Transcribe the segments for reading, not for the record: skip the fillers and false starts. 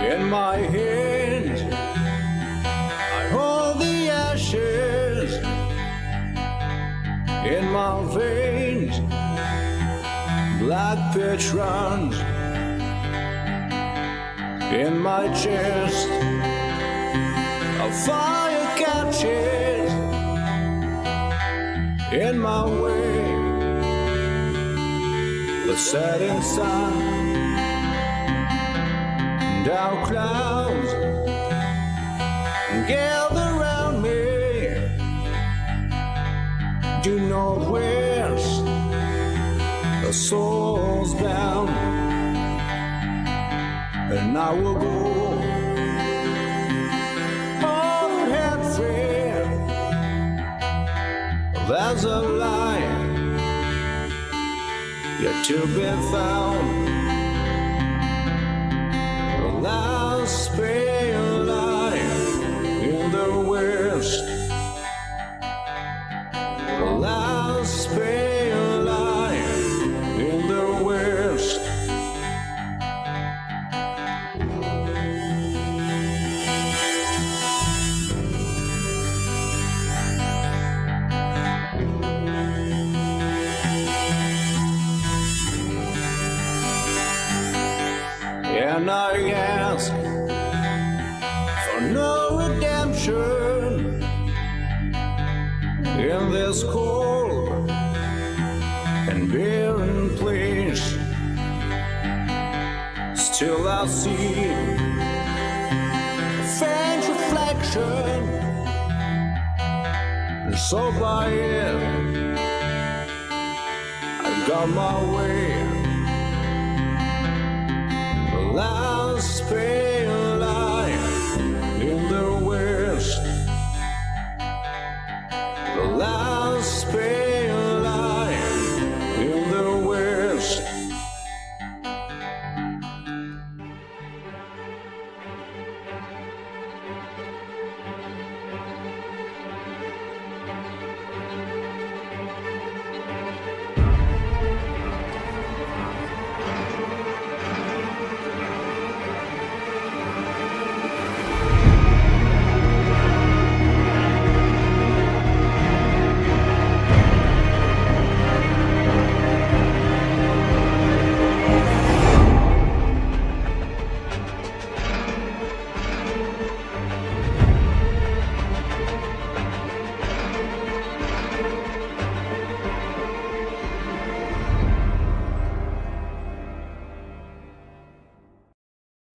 In my hands, I hold the ashes. In my veins, black pitch runs. In my chest, a fire catches. In my way, the setting sun. Down clouds gather round me. Due northwest, the soul's bound, and I will go on head fair. There's a light yet to be found. Last pale light in the west. The last pale light in the west. And I ask for no redemption in this cold and barren place. Still I see a faint reflection, and so by it I got my way. Last pale light in the west. The last pale light in the west.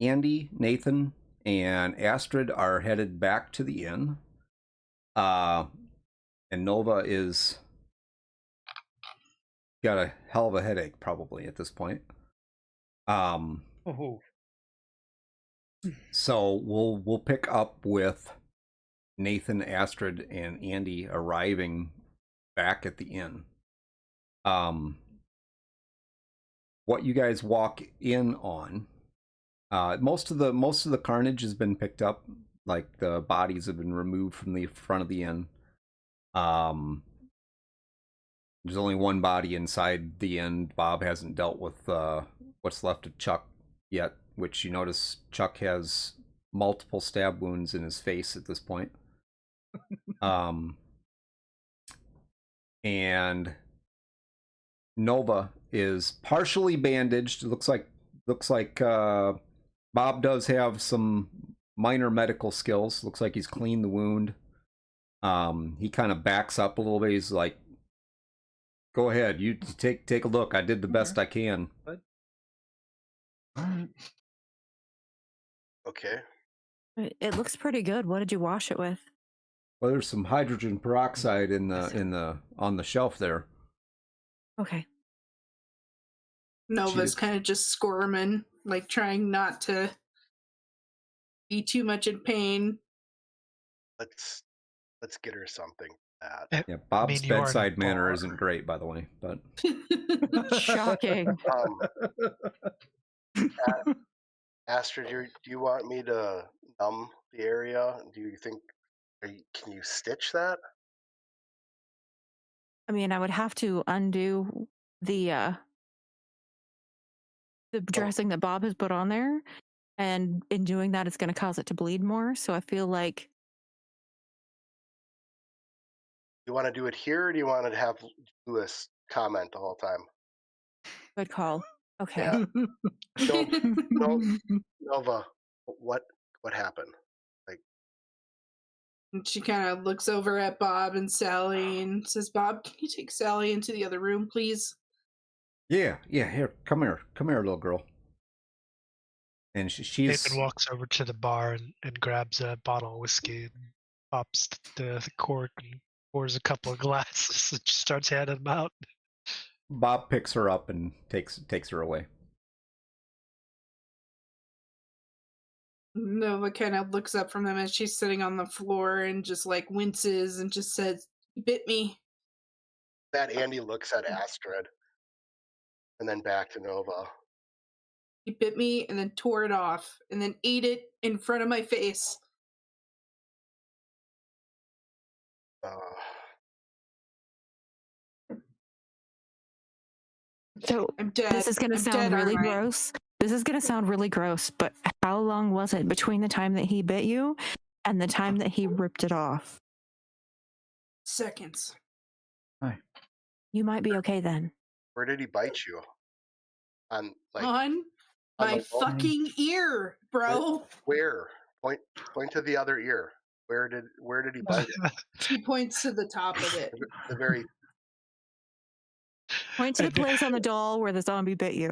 Andy, Nathan, and Astrid are headed back to the inn. And Nova is got a hell of a headache probably at this point. So we'll pick up with Nathan, Astrid, and Andy arriving back at the inn. What you guys walk in on. Most of the carnage has been picked up, like the bodies have been removed from the front of the inn. There's only one body inside the inn. Bob hasn't dealt with what's left of Chuck yet, which you notice Chuck has multiple stab wounds in his face at this point. And Nova is partially bandaged. It looks like Bob does have some minor medical skills. Looks like he's cleaned the wound. He kind of backs up a little bit. He's like, "Go ahead, you take a look. I did the best I can." Okay. It looks pretty good. What did you wash it with? Well, there's some hydrogen peroxide on the shelf there. Okay. Nova's kind of just squirming, like trying not to be too much in pain. Let's get her something. Yeah, Bob's bedside manner isn't great, by the way, but shocking. Astrid, do you want me to numb the area? Do you think can you stitch that? I mean, I would have to undo the dressing that Bob has put on there, and in doing that, it's going to cause it to bleed more. So I feel like You want to do it here, or do you want to have Lewis comment the whole time? good call. Okay. Yeah. No, Nova, what happened? And she kind of looks over at Bob and Sally and says, "Bob, can you take Sally into the other room, please?" Yeah, here, come here, little girl. And she's Nathan walks over to the bar and grabs a bottle of whiskey and pops the cork and pours a couple of glasses and just starts handing them out. Bob picks her up and takes her away. Nova kind of looks up from them as she's sitting on the floor and just like winces and just says, "You bit me." That Andy looks at Astrid, and then back to Nova. "He bit me and then tore it off and then ate it in front of my face." So I'm dead. this is going to I'm sound dead, really aren't I? gross. This is going to sound really gross, but how long was it between the time that he bit you and the time that he ripped it off? Seconds. You might be okay then. Where did he bite you? On On on my the wall? fucking ear, bro. Where? Point to the other ear. Where did he bite it? She points to the top of it. The very Point to the place on the doll where the zombie bit you.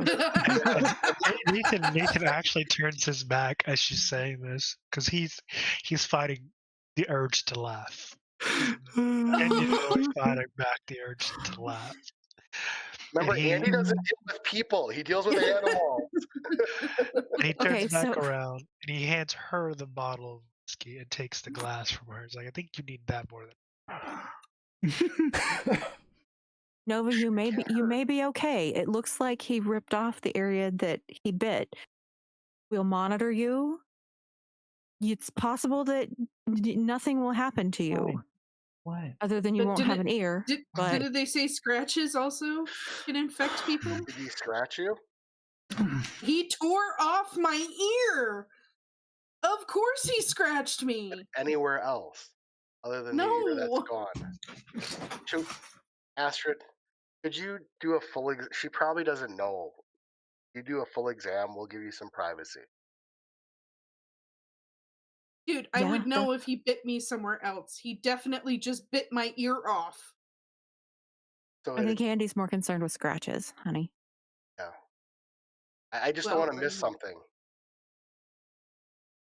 Nathan actually turns his back as she's saying this because he's fighting the urge to laugh. And he's really fighting back the urge to laugh. remember, And he- Andy doesn't deal with people; he deals with animals. And he turns Okay, back so- around and he hands her the bottle of whiskey and takes the glass from her. He's like, "I think you need that more than." Nova, you may be okay. It looks like he ripped off the area that he bit. We'll monitor you. It's possible that nothing will happen to you. What? Other than you But won't have an ear. but Did they say scratches also can infect people? Did he scratch you? He tore off my ear. Of course he scratched me. Anywhere else other than the ear that's gone? Shoot, Astrid, could you do a full? She probably doesn't know. You do a full exam. We'll give you some privacy. Dude, I Yeah, would know if he bit me somewhere else. He definitely just bit my ear off. So I think Andy's more concerned with scratches, honey. I just don't want to miss something.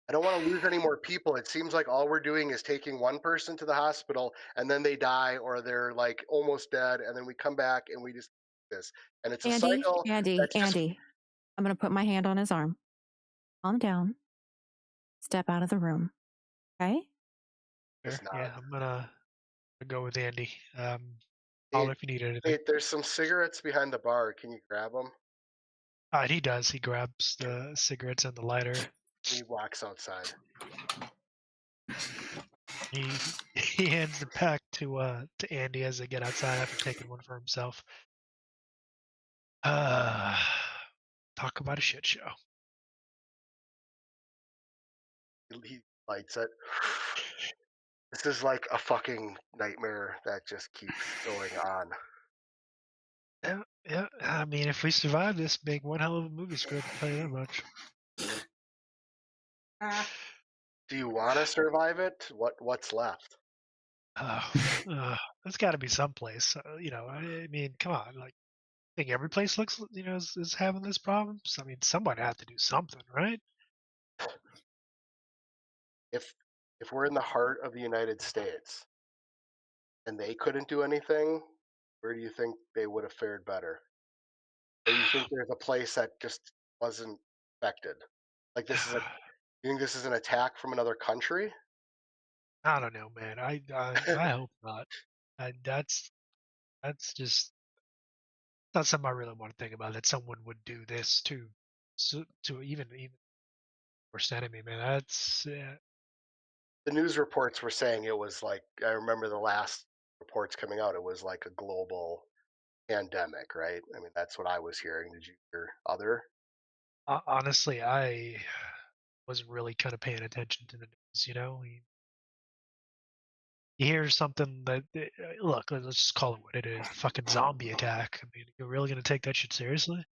I don't want to lose any more people. It seems like all we're doing is taking one person to the hospital and then they die or they're like almost dead, and then we come back and we just do this. And it's a cycle. Andy, that's just- I'm going to put my hand on his arm. Calm down. Step out of the room. Okay? It's Sure. not. Yeah, I'm gonna go with Andy. Hey, Call if you need anything. hey, there's some cigarettes behind the bar. Can you grab them? He does. He grabs the cigarettes and the lighter. He walks outside. He hands the pack to Andy as they get outside after taking one for himself. Talk about a shit show. He lights it. This is like a fucking nightmare that just keeps going on. Yeah. I mean, if we survive this, make one hell of a movie script. I'll tell you that much. Do you want to survive it? What's left? There's got to be some place. I mean, come on. Like, I think every place looks, is having this problem. So, I mean, somebody had to do something, right? If we're in the heart of the United States and they couldn't do anything, where do you think they would have fared better? Or do you think there's a place that just wasn't affected? Like this is you think this is an attack from another country? I don't know, man. I hope not. That's just not something I really want to think about. That someone would do this to even worst enemy, man. That's The news reports were saying it was like, I remember the last reports coming out, it was like a global pandemic, right? I mean, that's what I was hearing. Did you hear other? honestly, wasn't really kind of paying attention to the news. You hear something that look, let's just call it what it is, a fucking zombie attack. I mean, you're really gonna take that shit seriously?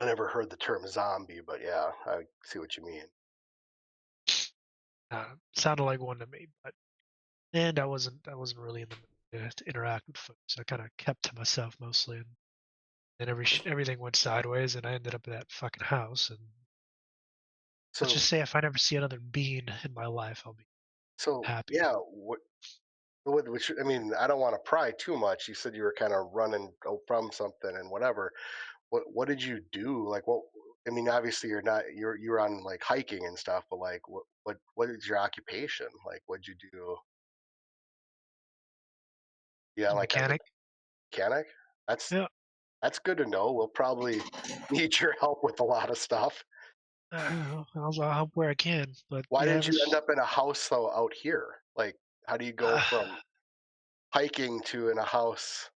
I never heard the term zombie, but yeah, I see what you mean. Sounded like one to me, and I wasn't really in the mood to interact with folks. I kind of kept to myself mostly, and then everything went sideways, and I ended up in that fucking house. And let's So just say if I never see another being in my life, I'll be happy. yeah, which I mean, I don't want to pry too much. You said you were kind of running from something and whatever. What did you do? Like what? I mean, obviously you're on like hiking and stuff, but like what is your occupation? Like what'd you do? Yeah, like a Mechanic. mechanic. That's Yeah. that's good to know. We'll probably need your help with a lot of stuff. I'll help where I can, but Why yeah, did you end up in a house though out here? Like, how do you go from hiking to in a house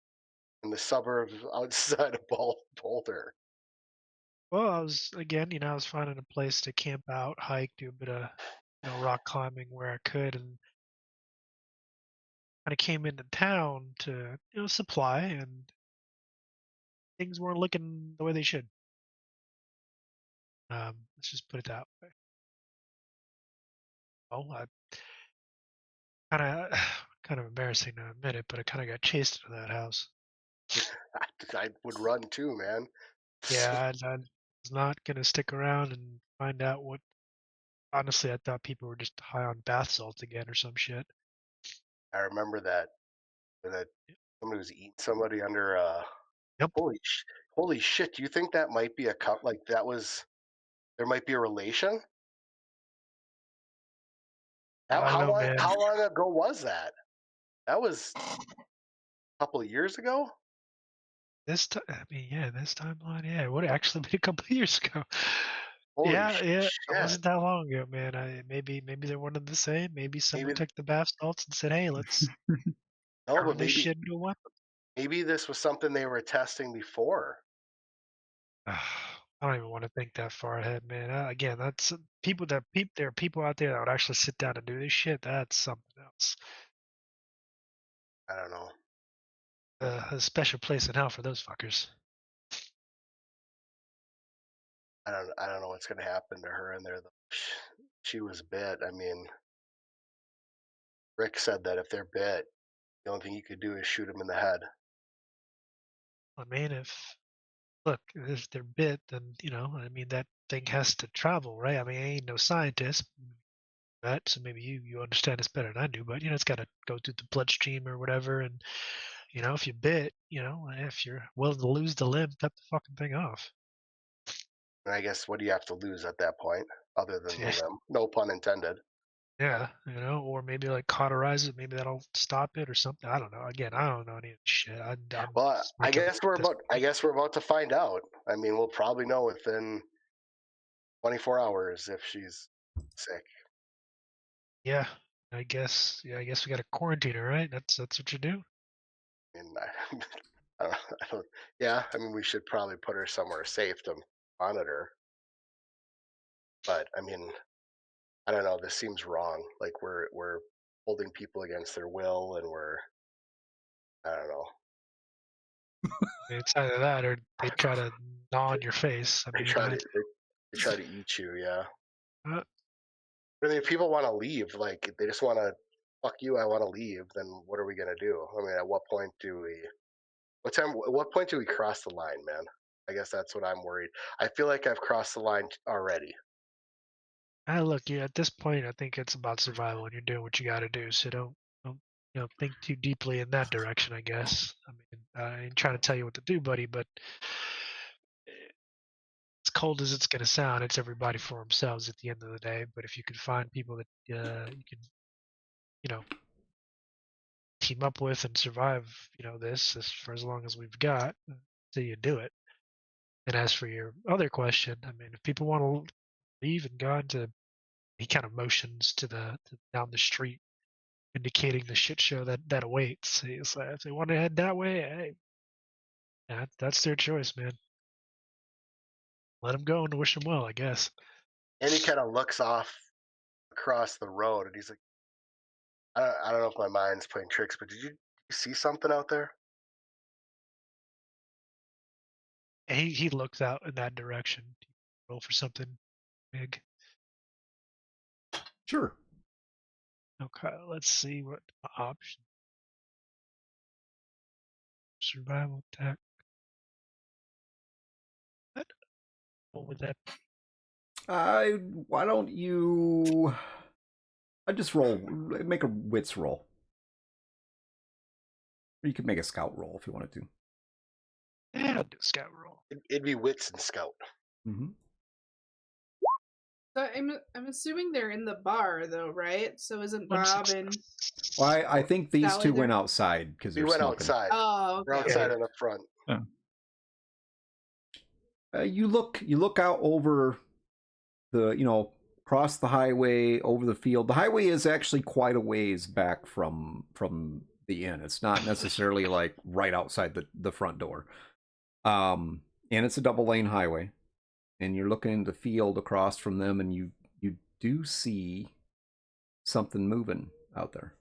in the suburbs outside of Boulder? well, I was I was finding a place to camp out, hike, do a bit of rock climbing where I could, and kind of came into town to supply, and things weren't looking the way they should. Let's just put it that way. Well, I kind of kind of embarrassing to admit it, but I kind of got chased into that house. I would run too, man. Yeah, I was not gonna stick around and find out what. Honestly, I thought people were just high on bath salts again or some shit. I remember that somebody was eating somebody under Yep. holy shit. Do you think that might be like that was there might be a relation? I don't know, man. How long ago was that? That was a couple of years ago. This timeline, yeah, it would have actually been a couple of years ago. Holy Yeah, shit! it wasn't that long ago, man. Maybe they're one of the same. Maybe someone Maybe took the bath salts and said, "Hey, let's no, turn but this shit into a weapon." maybe this was something they were testing before. I don't even want to think that far ahead, man. Again, that's there are people out there that would actually sit down and do this shit. That's something else. I don't know. A special place in hell for those fuckers. I don't know what's gonna happen to her in there though. She was bit. I mean, Rick said that if they're bit, the only thing you could do is shoot them in the head. I mean, if they're bit, then I mean, that thing has to travel, right? I mean, I ain't no scientist, right? So maybe you understand this better than I do, but it's got to go through the bloodstream or whatever, and if you bit, if you're willing to lose the limb, cut the fucking thing off. And I guess what do you have to lose at that point, other than the Yeah, limb? No pun intended. yeah, or maybe like cauterize it. Maybe that'll stop it or something. I don't know. Again, I don't know any of this shit. I'm Well, I making guess we're about to find out. I mean, we'll probably know within 24 hours if she's sick. Yeah, I guess. Yeah, I guess we got to quarantine her, right? That's what you do. I mean, I don't, yeah, I mean, we should probably put her somewhere safe to monitor. But I mean, I don't know. This seems wrong. Like we're holding people against their will, and I don't know. It's either that or they try to gnaw on your face. I They mean, try to eat you. Yeah. uh, I mean, if people want to leave, like they just want to fuck you. I want to leave. Then what are we gonna do? I mean, at what point do we? At what point do we cross the line, man? I guess that's what I'm worried. I feel like I've crossed the line already. look, yeah. At this point, I think it's about survival, and you're doing what you got to do. So don't think too deeply in that direction. I guess. I mean, I ain't trying to tell you what to do, buddy, but as cold as it's going to sound, it's everybody for themselves at the end of the day. But if you can find people that you can, you know, team up with and survive, this for as long as we've got, so you do it. And as for your other question, I mean, if people want to leave and go into, he kind of motions down the street, indicating the shit show that awaits. He's like, if they want to head that way, hey, that's their choice, man. let him go and wish him well, I guess. And he kind of looks off across the road, and he's like, I don't know if my mind's playing tricks, but did you see something out there? And he looks out in that direction. Roll for something big. Sure. Okay, let's see what option. Survival tech. What would that? Why don't you? I just roll. Make a wits roll. Or you could make a scout roll if you wanted to. Yeah, I'll do a scout roll. It'd be wits and scout. Mm-hmm. So I'm assuming they're in the bar though, right? So isn't One Bob success. and Well, I think these Sally two there? went outside because We they're went smoking. outside. Oh, We're okay. outside in the front. You look out over the across the highway, over the field. The highway is actually quite a ways back from the inn. It's not necessarily like right outside the front door. And it's a double lane highway. And you're looking in the field across from them, and you do see something moving out there.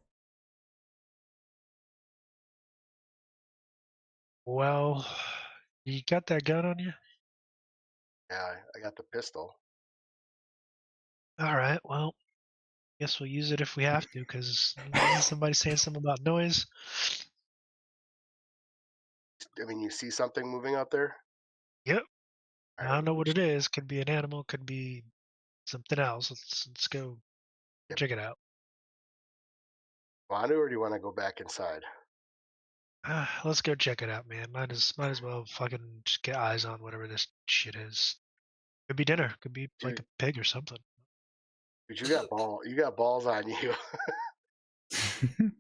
Well, you got that gun on you? Yeah, I got the pistol. All right. Well, guess we'll use it if we have to, because somebody's saying something about noise. I mean, you see something moving out there? Yep. All I right, don't know what it is. Could be an animal. Could be something else. Let's go Yep. check it out. Wander, or do you want to go back inside? Let's go check it out, man. Might as well fucking just get eyes on whatever this shit is. Could be dinner. Could be like a pig or something. Dude, you got balls on you.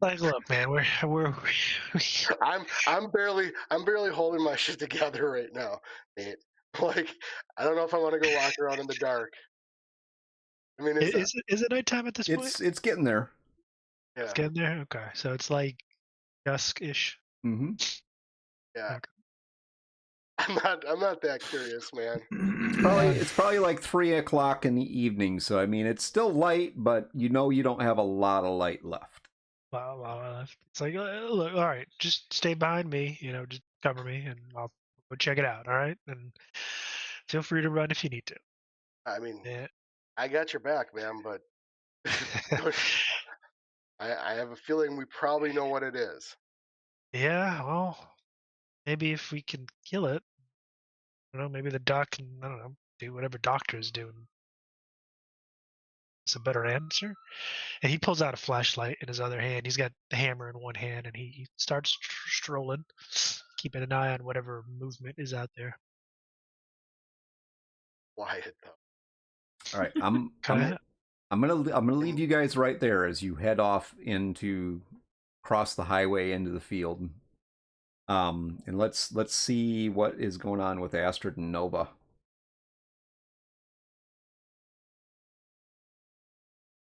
Like, look, man, we're I'm barely holding my shit together right now, Nate. Like, I don't know if I want to go walk around in the dark. I mean, is it nighttime at this point? It's getting there. yeah, It's getting there. Okay, so it's like dusk-ish. Mm-hmm. yeah. Okay. I'm not that curious, man. It's probably like 3 o'clock in the evening. So I mean, it's still light, but you don't have a lot of light left. Wow. It's like, look, all right, just stay behind me. Just cover me, and I'll go check it out. All right, and feel free to run if you need to. I mean, Yeah. I got your back, man, but I have a feeling we probably know what it is. Yeah, well, maybe if we can kill it, maybe the doc can, I don't know, do whatever doctors do. It's a better answer. And he pulls out a flashlight in his other hand. He's got the hammer in one hand, and he starts strolling, keeping an eye on whatever movement is out there. Wyatt, though. All right, I'm gonna leave you guys right there as you head off cross the highway into the field. And let's see what is going on with Astrid and Nova.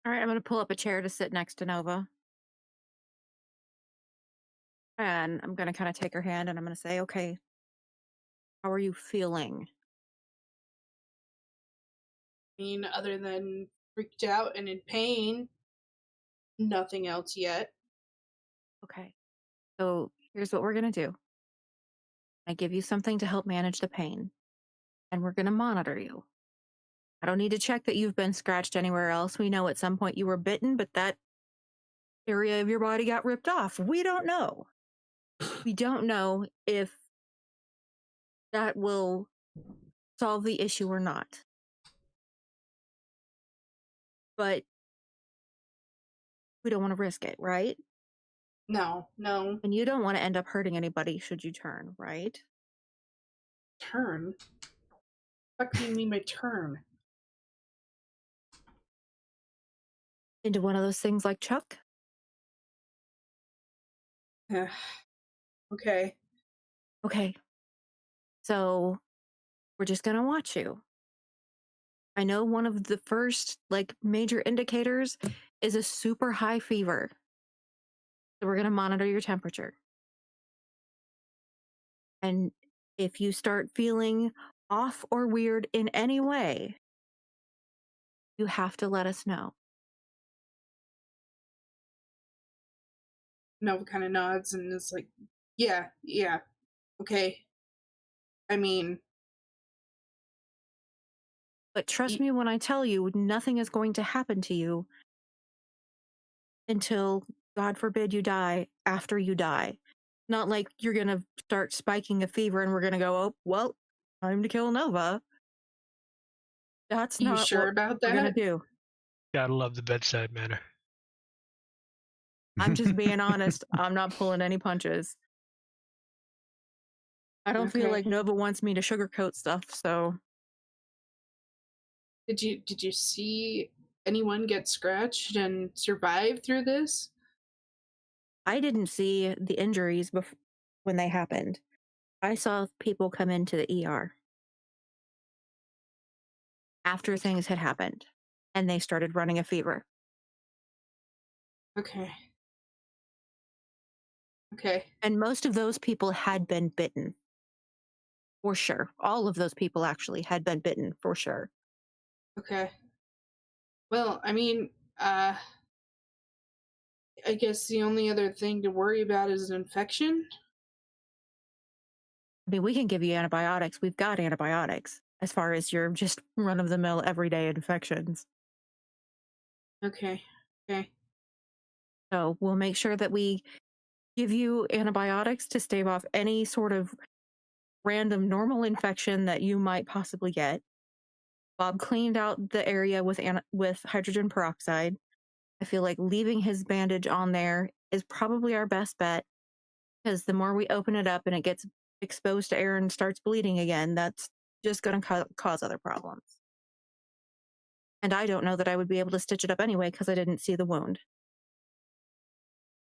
All right, I'm going to pull up a chair to sit next to Nova. And I'm going to kind of take her hand and I'm going to say, okay, how are you feeling? I mean, other than freaked out and in pain, nothing else yet. Okay. So here's what we're going to do. I give you something to help manage the pain. And we're going to monitor you. I don't need to check that you've been scratched anywhere else. We know at some point you were bitten, but that area of your body got ripped off. We don't know. We don't know if that will solve the issue or not. But we don't want to risk it, right? No. And you don't want to end up hurting anybody should you turn, right? Turn? What do you mean by turn? Into one of those things like Chuck? Okay. Okay. So we're just going to watch you. I know one of the first major indicators is a super high fever. So we're going to monitor your temperature. And if you start feeling off or weird in any way, you have to let us know. Nova kind of nods and is like, yeah, okay. I mean, But trust me when I tell you, nothing is going to happen to you until, God forbid, you die after you die. Not like you're going to start spiking a fever and we're going to go, oh, well, time to kill Nova. That's you not sure what about we're going to that? do. Gotta love the bedside manner. I'm just being honest. I'm not pulling any punches. I don't feel Okay. like Nova wants me to sugarcoat stuff, so Did you see anyone get scratched and survive through this? I didn't see the injuries when they happened. I saw people come into the ER after things had happened and they started running a fever. Okay. Okay. And most of those people had been bitten. For sure. All of those people actually had been bitten, for sure. Okay. Well, I mean, I guess the only other thing to worry about is an infection. I mean, we can give you antibiotics. We've got antibiotics as far as your just run-of-the-mill everyday infections. Okay. Okay. So we'll make sure that we give you antibiotics to stave off any sort of random normal infection that you might possibly get. Bob cleaned out the area with hydrogen peroxide. I feel like leaving his bandage on there is probably our best bet, because the more we open it up and it gets exposed to air and starts bleeding again, that's just going to cause other problems. And I don't know that I would be able to stitch it up anyway because I didn't see the wound.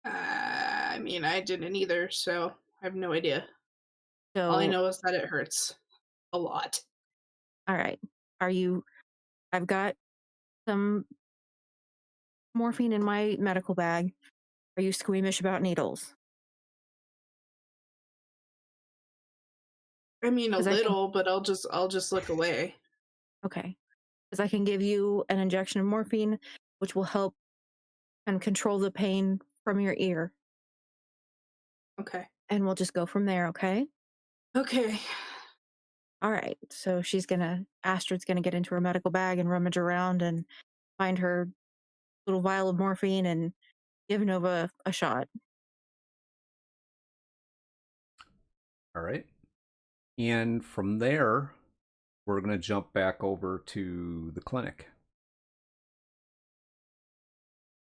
I mean, I didn't either, so I have no idea. So, All I know is that it hurts a lot. all right. I've got some morphine in my medical bag. Are you squeamish about needles? I mean, a 'Cause little, but I'll just look away. Okay. Because I can give you an injection of morphine, which will help and control the pain from your ear. Okay. And we'll just go from there, okay? Okay. All right. So Astrid's gonna get into her medical bag and rummage around and find her little vial of morphine and give Nova a shot. All right. And from there, we're going to jump back over to the clinic.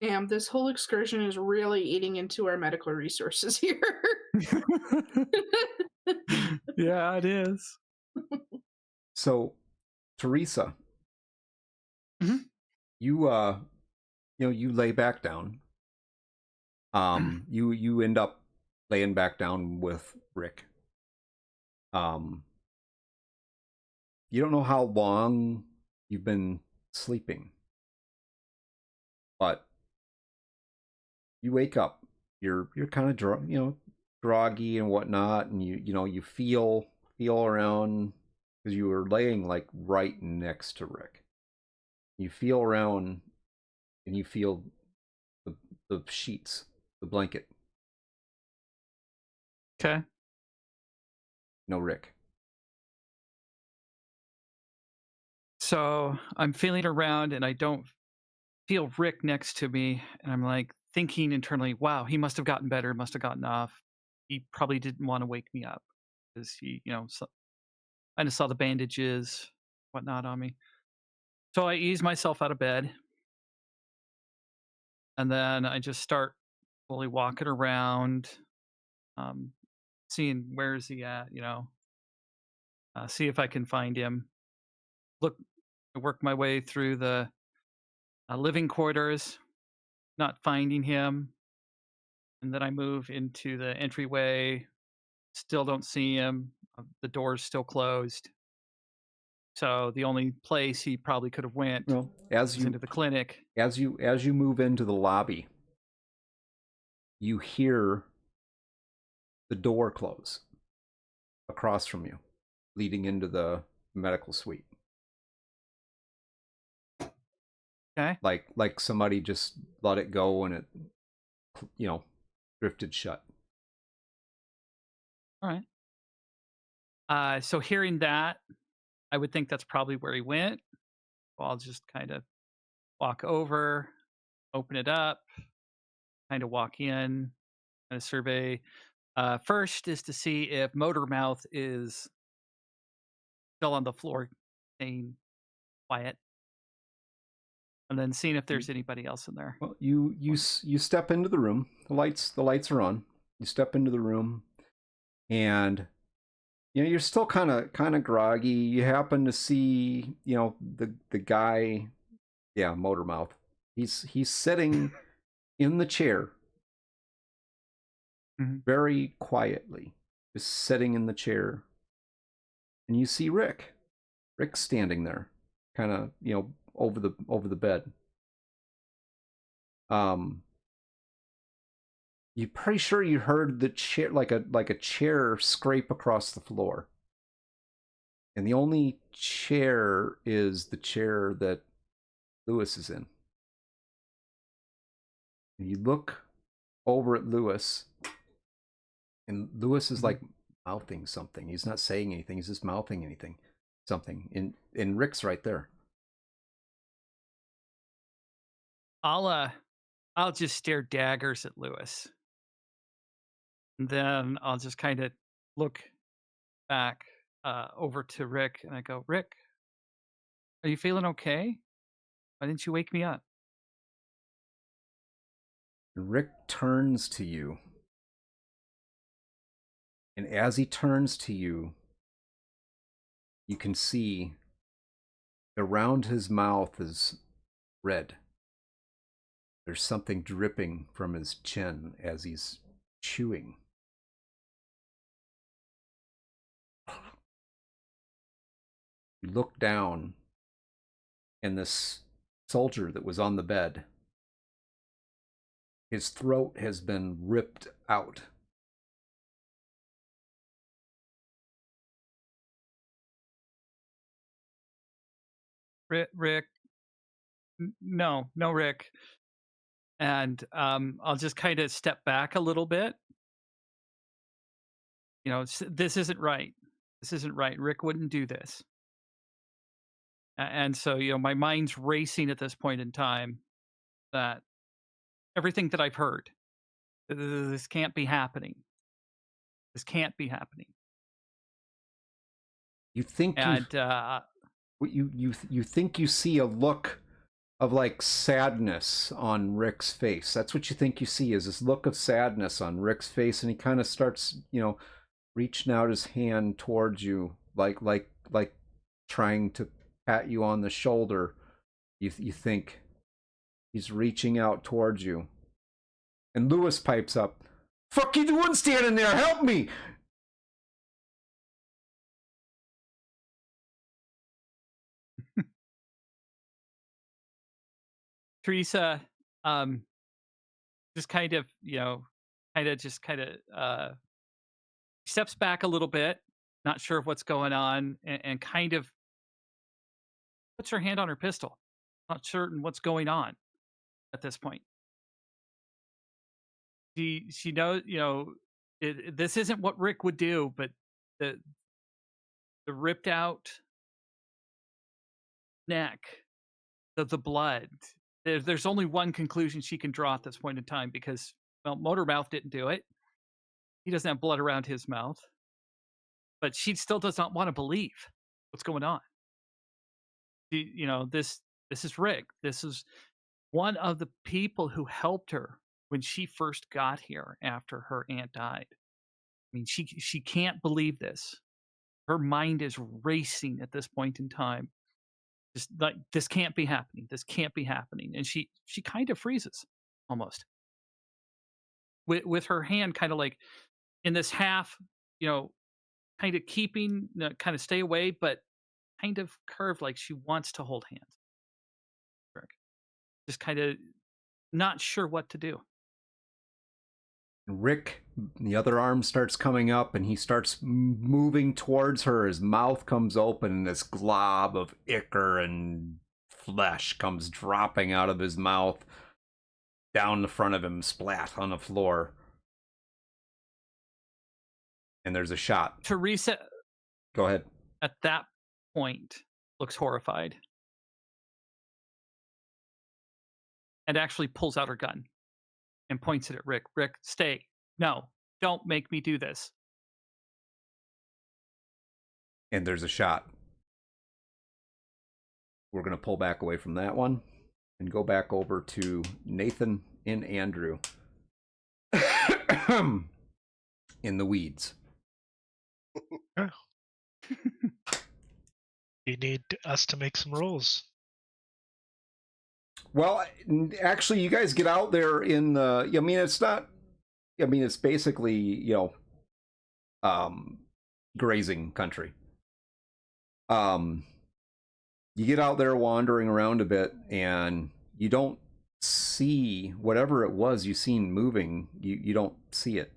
Damn, this whole excursion is really eating into our medical resources here. Yeah, it is. So, Teresa, Mhm. you lay back down. You end up laying back down with Rick. You don't know how long you've been sleeping, but you wake up. You're kind of groggy and whatnot, and you feel around because you were laying like right next to Rick. You feel around, and you feel the sheets, the blanket. Okay. No Rick. So I'm feeling around and I don't feel Rick next to me. And I'm like thinking internally, wow, he must have gotten better, must have gotten off. He probably didn't want to wake me up because I just saw the bandages, whatnot on me. So I ease myself out of bed. And then I just start slowly walking around, seeing where is he at, see if I can find him. Work my way through the living quarters, not finding him. And then I move into the entryway, still don't see him. The door's still closed. So the only place he probably could have went Well, was into the clinic. as you move into the lobby, you hear the door close across from you. leading into the medical suite. Okay. Like somebody just let it go and it, drifted shut. All right. So hearing that, I would think that's probably where he went. So I'll just kind of walk over, open it up, kind of walk in, kind of survey. First is to see if Motor Mouth is still on the floor, staying quiet, and then seeing if there's anybody else in there. Well, you step into the room. The lights are on. You step into the room, and you're still kind of groggy. You happen to see the guy, Motor Mouth. He's sitting in the chair, very quietly, just sitting in the chair, and you see Rick. Rick's standing there, kind of over the bed. You're pretty sure you heard the chair, like a chair scrape across the floor. And the only chair is the chair that Lewis is in. And you look over at Lewis, and Lewis is like mouthing something. He's not saying anything. He's just mouthing something. And Rick's right there. I'll just stare daggers at Lewis. And then I'll just kind of look back over to Rick, and I go, Rick, are you feeling okay? Why didn't you wake me up? Rick turns to you. And as he turns to you, you can see around his mouth is red. There's something dripping from his chin as he's chewing. You look down, and this soldier that was on the bed, his throat has been ripped out. Rick, no, Rick. And I'll just kind of step back a little bit. This isn't right. This isn't right. Rick wouldn't do this. And so, my mind's racing at this point in time that everything that I've heard, this can't be happening. This can't be happening. You think you think you see a look of like sadness on Rick's face. That's what you think you see, is this look of sadness on Rick's face, and he kind of starts, reaching out his hand towards you, like trying to pat you on the shoulder. You think he's reaching out towards you, and Lewis pipes up, "Fuck you doing standing there? Help me!" Teresa, just kind of, steps back a little bit, not sure of what's going on, and kind of puts her hand on her pistol, not certain what's going on at this point. She knows, this isn't what Rick would do, but the ripped out neck, the blood. There's only one conclusion she can draw at this point in time, because, well, Motor Mouth didn't do it. He doesn't have blood around his mouth. But she still does not want to believe what's going on. This is Rick. This is one of the people who helped her when she first got here after her aunt died. I mean, she can't believe this. Her mind is racing at this point in time. Just like, this can't be happening. This can't be happening. And she kind of freezes almost. With her hand kind of like in this half, kind of keeping, kind of stay away, but kind of curved, like she wants to hold hands. Rick. Just kind of not sure what to do. Rick, the other arm starts coming up, and he starts moving towards her. His mouth comes open, and this glob of ichor and flesh comes dropping out of his mouth down the front of him, splat on the floor. And there's a shot. Teresa, Go ahead. at that point, looks horrified and actually pulls out her gun and points it at Rick. Rick, stay. No, don't make me do this. And there's a shot. We're going to pull back away from that one and go back over to Nathan and Andrew in the weeds. You need us to make some rolls. Well, actually, you guys get out there in the. I mean, it's not. I mean, it's basically grazing country. You get out there wandering around a bit, and you don't see whatever it was you seen moving. You don't see it.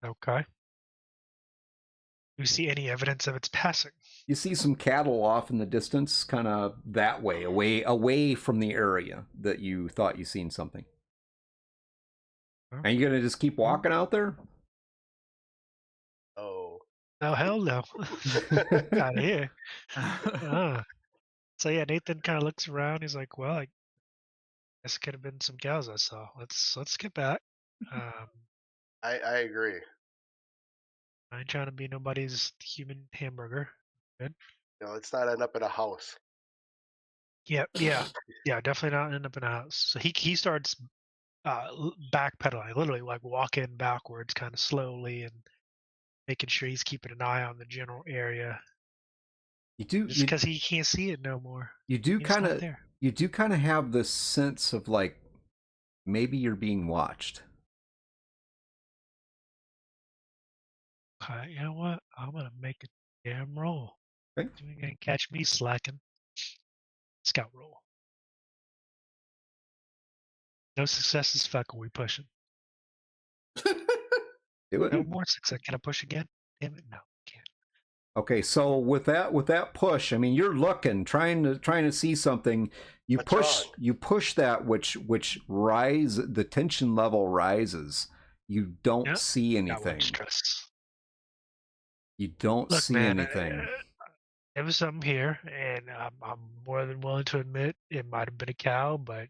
Okay. Do you see any evidence of its passing? You see some cattle off in the distance, kind of that way, away from the area that you thought you seen something. Oh. Are you gonna just keep walking out there? Oh. Oh, hell no. Out of here. So yeah, Nathan kind of looks around. He's like, well, I guess it could have been some cows I saw. Let's get back. I agree. I ain't trying to be nobody's human hamburger. Good. Let's not end up in a house. Yeah, definitely not end up in a house. So he starts backpedaling, literally like walking backwards, kind of slowly, and making sure he's keeping an eye on the general area. You do, just because he can't see it no more. You do kind of have this sense of like maybe you're being watched. You know what? I'm gonna make a damn roll. Okay. You're gonna catch me slacking. Scout roll. No successes. Fuck, are we pushing? Do it. No more success. Can I push again? Damn it, no, can't. Okay, so with that push, I mean, you're looking, trying to see something. You push that, which the tension level rises. You don't see anything. You don't see anything. There was something here, and I'm more than willing to admit it might have been a cow, but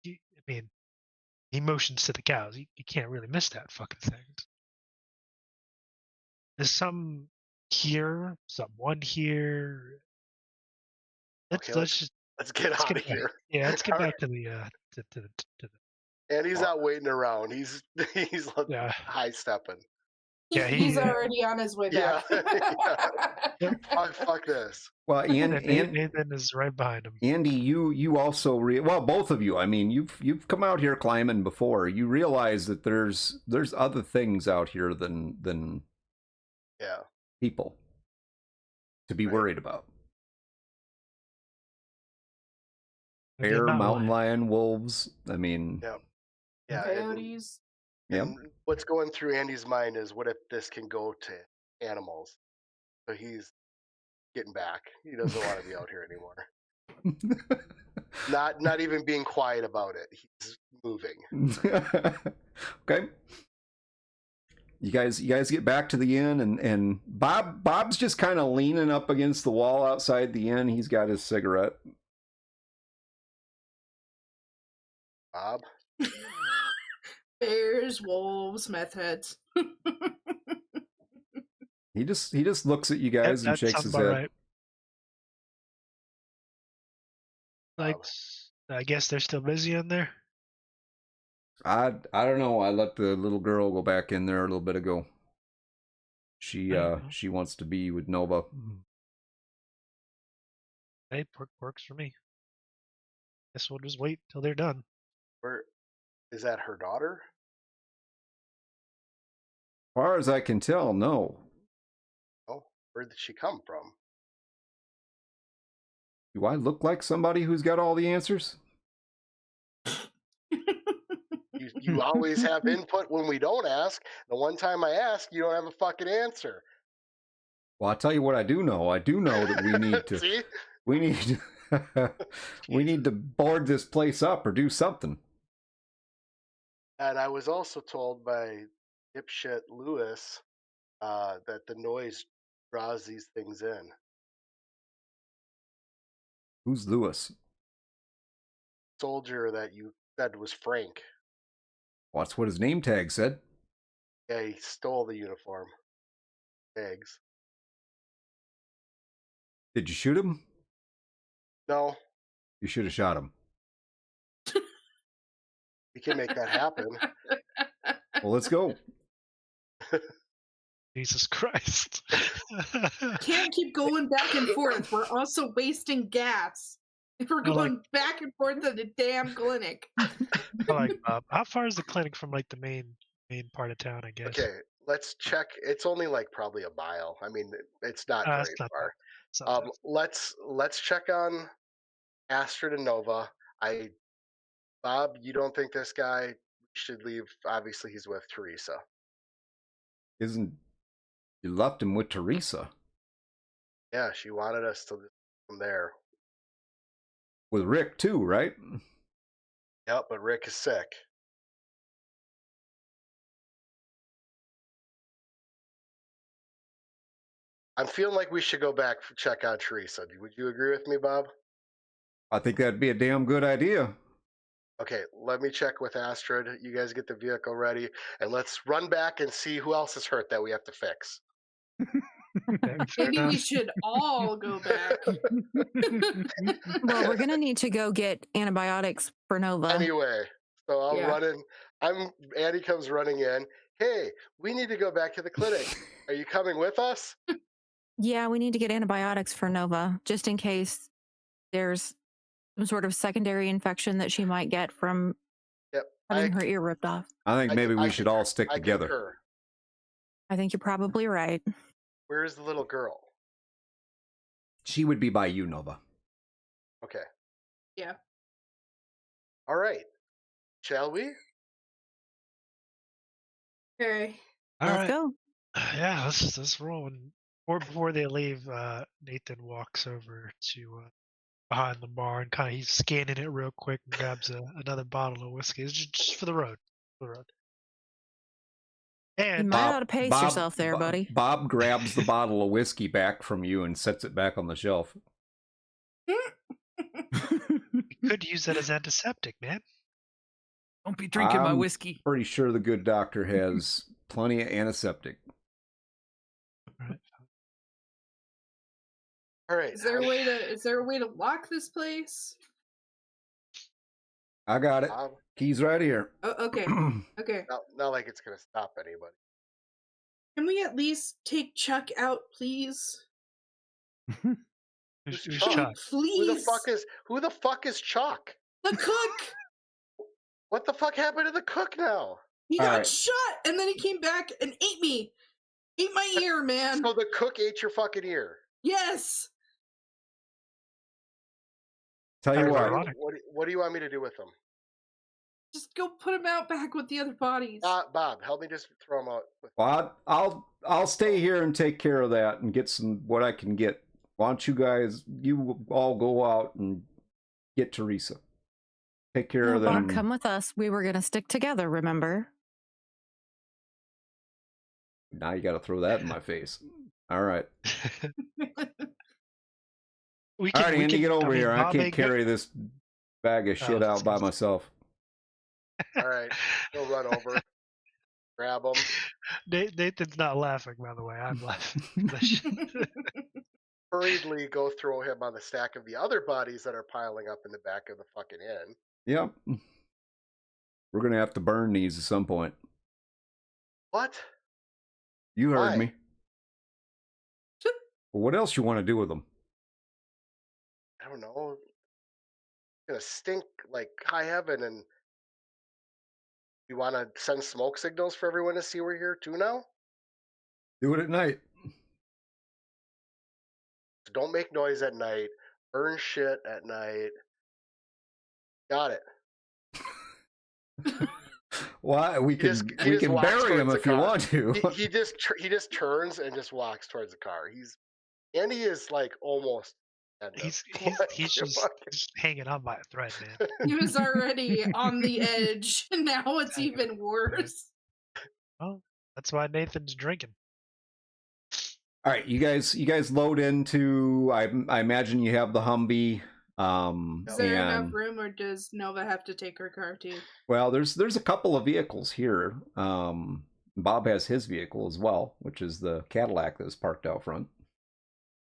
I mean, he motions to the cows. You can't really miss that fucking thing. There's some here, someone here. Let's get out of here. Yeah, let's get back to the to the. And he's not waiting around. He's high stepping. Yeah, he's already on his way back. Yeah. Fuck this. Well, Nathan is right behind him. Andy, you also both of you. I mean, you've come out here climbing before. You realize that there's other things out here than people to be worried about. Bear, mountain lion, wolves. I mean, yeah, coyotes. And what's going through Andy's mind is, what if this can go to animals? So he's getting back. He doesn't want to be out here anymore. Not even being quiet about it. He's moving. Okay. You guys get back to the inn, and Bob's just kind of leaning up against the wall outside the inn. He's got his cigarette. Bob? Bears, wolves, meth heads. He just looks at you guys and shakes his head. Right. Like, I guess they're still busy in there. I don't know. I let the little girl go back in there a little bit ago. She wants to be with Nova. Hey, works for me. Guess we'll just wait till they're done. Where is that, her daughter? As far as I can tell, no. Oh, where did she come from? Do I look like somebody who's got all the answers? You always have input when we don't ask. The one time I ask, you don't have a fucking answer. Well, I'll tell you what I do know. I do know that we need to See? we need to, we need to board this place up or do something. And I was also told by dipshit Lewis that the noise draws these things in. Who's Lewis? Soldier that you said was Frank. Well, that's what his name tag said. Yeah, he stole the uniform. Eggs. Did you shoot him? No, You should have shot him. we can make that happen. Well, let's go. Jesus Christ. Can't keep going back and forth. We're also wasting gas. If we're I like- going back and forth to the damn clinic. I like Bob. How far is the clinic from like the main part of town? I guess. Okay, let's check. It's only like probably a mile. I mean, it's not very It's not far. It's not bad. Let's check on Astrid and Nova. Bob, you don't think this guy should leave? Obviously, he's with Teresa. Isn't you left him with Teresa? Yeah, she wanted us to leave from there. With Rick too, right? Yep, but Rick is sick. I'm feeling like we should go back check on Teresa. Would you agree with me, Bob? I think that'd be a damn good idea. Okay, let me check with Astrid. You guys get the vehicle ready, and let's run back and see who else is hurt that we have to fix. Okay, fair Maybe we enough. should all go back. Well, we're gonna need to go get antibiotics for Nova. Anyway, so I'll Yeah. run in. Andy comes running in. Hey, we need to go back to the clinic. Are you coming with us? Yeah, we need to get antibiotics for Nova, just in case there's some sort of secondary infection that she might get from Yep. having her ear ripped off. I think maybe we should all stick I together. concur. I think you're probably right. Where is the little girl? She would be by you, Nova. Okay. Yeah. All right. Shall we? Okay. All Let's right. go. Yeah, let's roll. And before they leave, Nathan walks over to behind the bar and kind of he's scanning it real quick and grabs another bottle of whiskey. It's just for the road. For the road. You And might ought to pace yourself there, buddy. Bob grabs the bottle of whiskey back from you and sets it back on the shelf. you could use that as antiseptic, man. Don't be drinking my I'm whiskey. Pretty sure the good doctor has plenty of antiseptic. All right. Is there a way to lock this place? I got it. Bob, Keys right here. Oh, okay. Okay. not like it's gonna stop anybody. Can we at least take Chuck out, please? Who's Chuck? Chuck? Please. Who the fuck is Chuck? The cook? What the fuck happened to the cook now? He All got right. shot and then he came back and ate me. Ate my ear, man. So the cook ate your fucking ear. Yes. Tell you Kinda what, ironic. What do you want me to do with them? Just go put him out back with the other bodies. Bob, help me just throw them out. well, I'll stay here and take care of that and get some what I can get. Why don't you all go out and get Teresa? Take care of No, them. Bob, come with us. We were gonna stick together, remember? Now you got to throw that in my face. All right. We All right, we Andy, get over I mean, here. I Bob can't ain't got- carry this bag of shit out by myself. All right, go run over, grab them. Nathan's not laughing, by the way. I'm laughing. Hurriedly go throw him on the stack of the other bodies that are piling up in the back of the fucking inn. Yep. We're going to have to burn these at some point. What? You heard Why? me. Well, what else you want to do with them? I don't know. It's gonna stink like high heaven, and you want to send smoke signals for everyone to see we're here too now? Do it at night. So don't make noise at night. burn shit at night. Got it. Why we He just can walks bury him towards the if you car. want to. He just turns and just walks towards the car. He is like almost dead. He's Like, just hanging on by a thread, man. He was already on the edge. Now it's even worse. Well, that's why Nathan's drinking. All right, you guys load into. I imagine you have the Humvee. Is there enough and room, or does Nova have to take her car too? well, there's a couple of vehicles here. Bob has his vehicle as well, which is the Cadillac that's parked out front.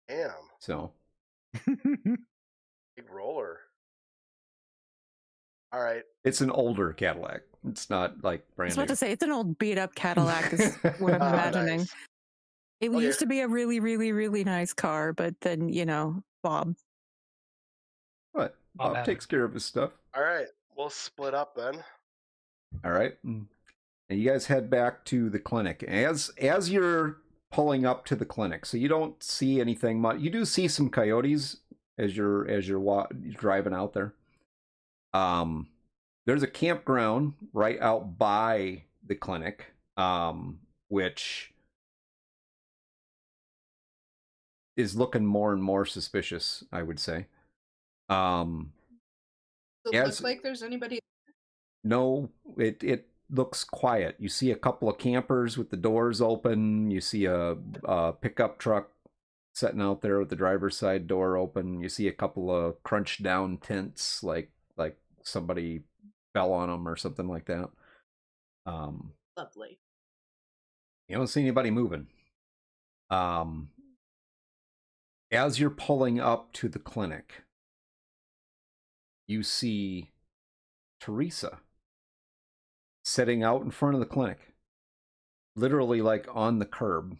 damn, So big roller. All right. it's an older Cadillac. It's not like I brand was new. about to say it's an old beat up Cadillac is what I'm Oh, imagining. nice. It Okay. used to be a really, really, really nice car, but then, Bob. What? Bob Bob takes care of his stuff. All right. We'll split up then. All right. And you guys head back to the clinic. As you're pulling up to the clinic, so you don't see anything much. You do see some coyotes as you're driving out there. There's a campground right out by the clinic, which is looking more and more suspicious, I would say. Does it Yes. look like there's anybody? No, it looks quiet. You see a couple of campers with the doors open. You see a pickup truck sitting out there with the driver's side door open. You see a couple of crunched down tents, like somebody fell on them or something like that. Lovely. You don't see anybody moving. As you're pulling up to the clinic, you see Teresa sitting out in front of the clinic, literally like on the curb.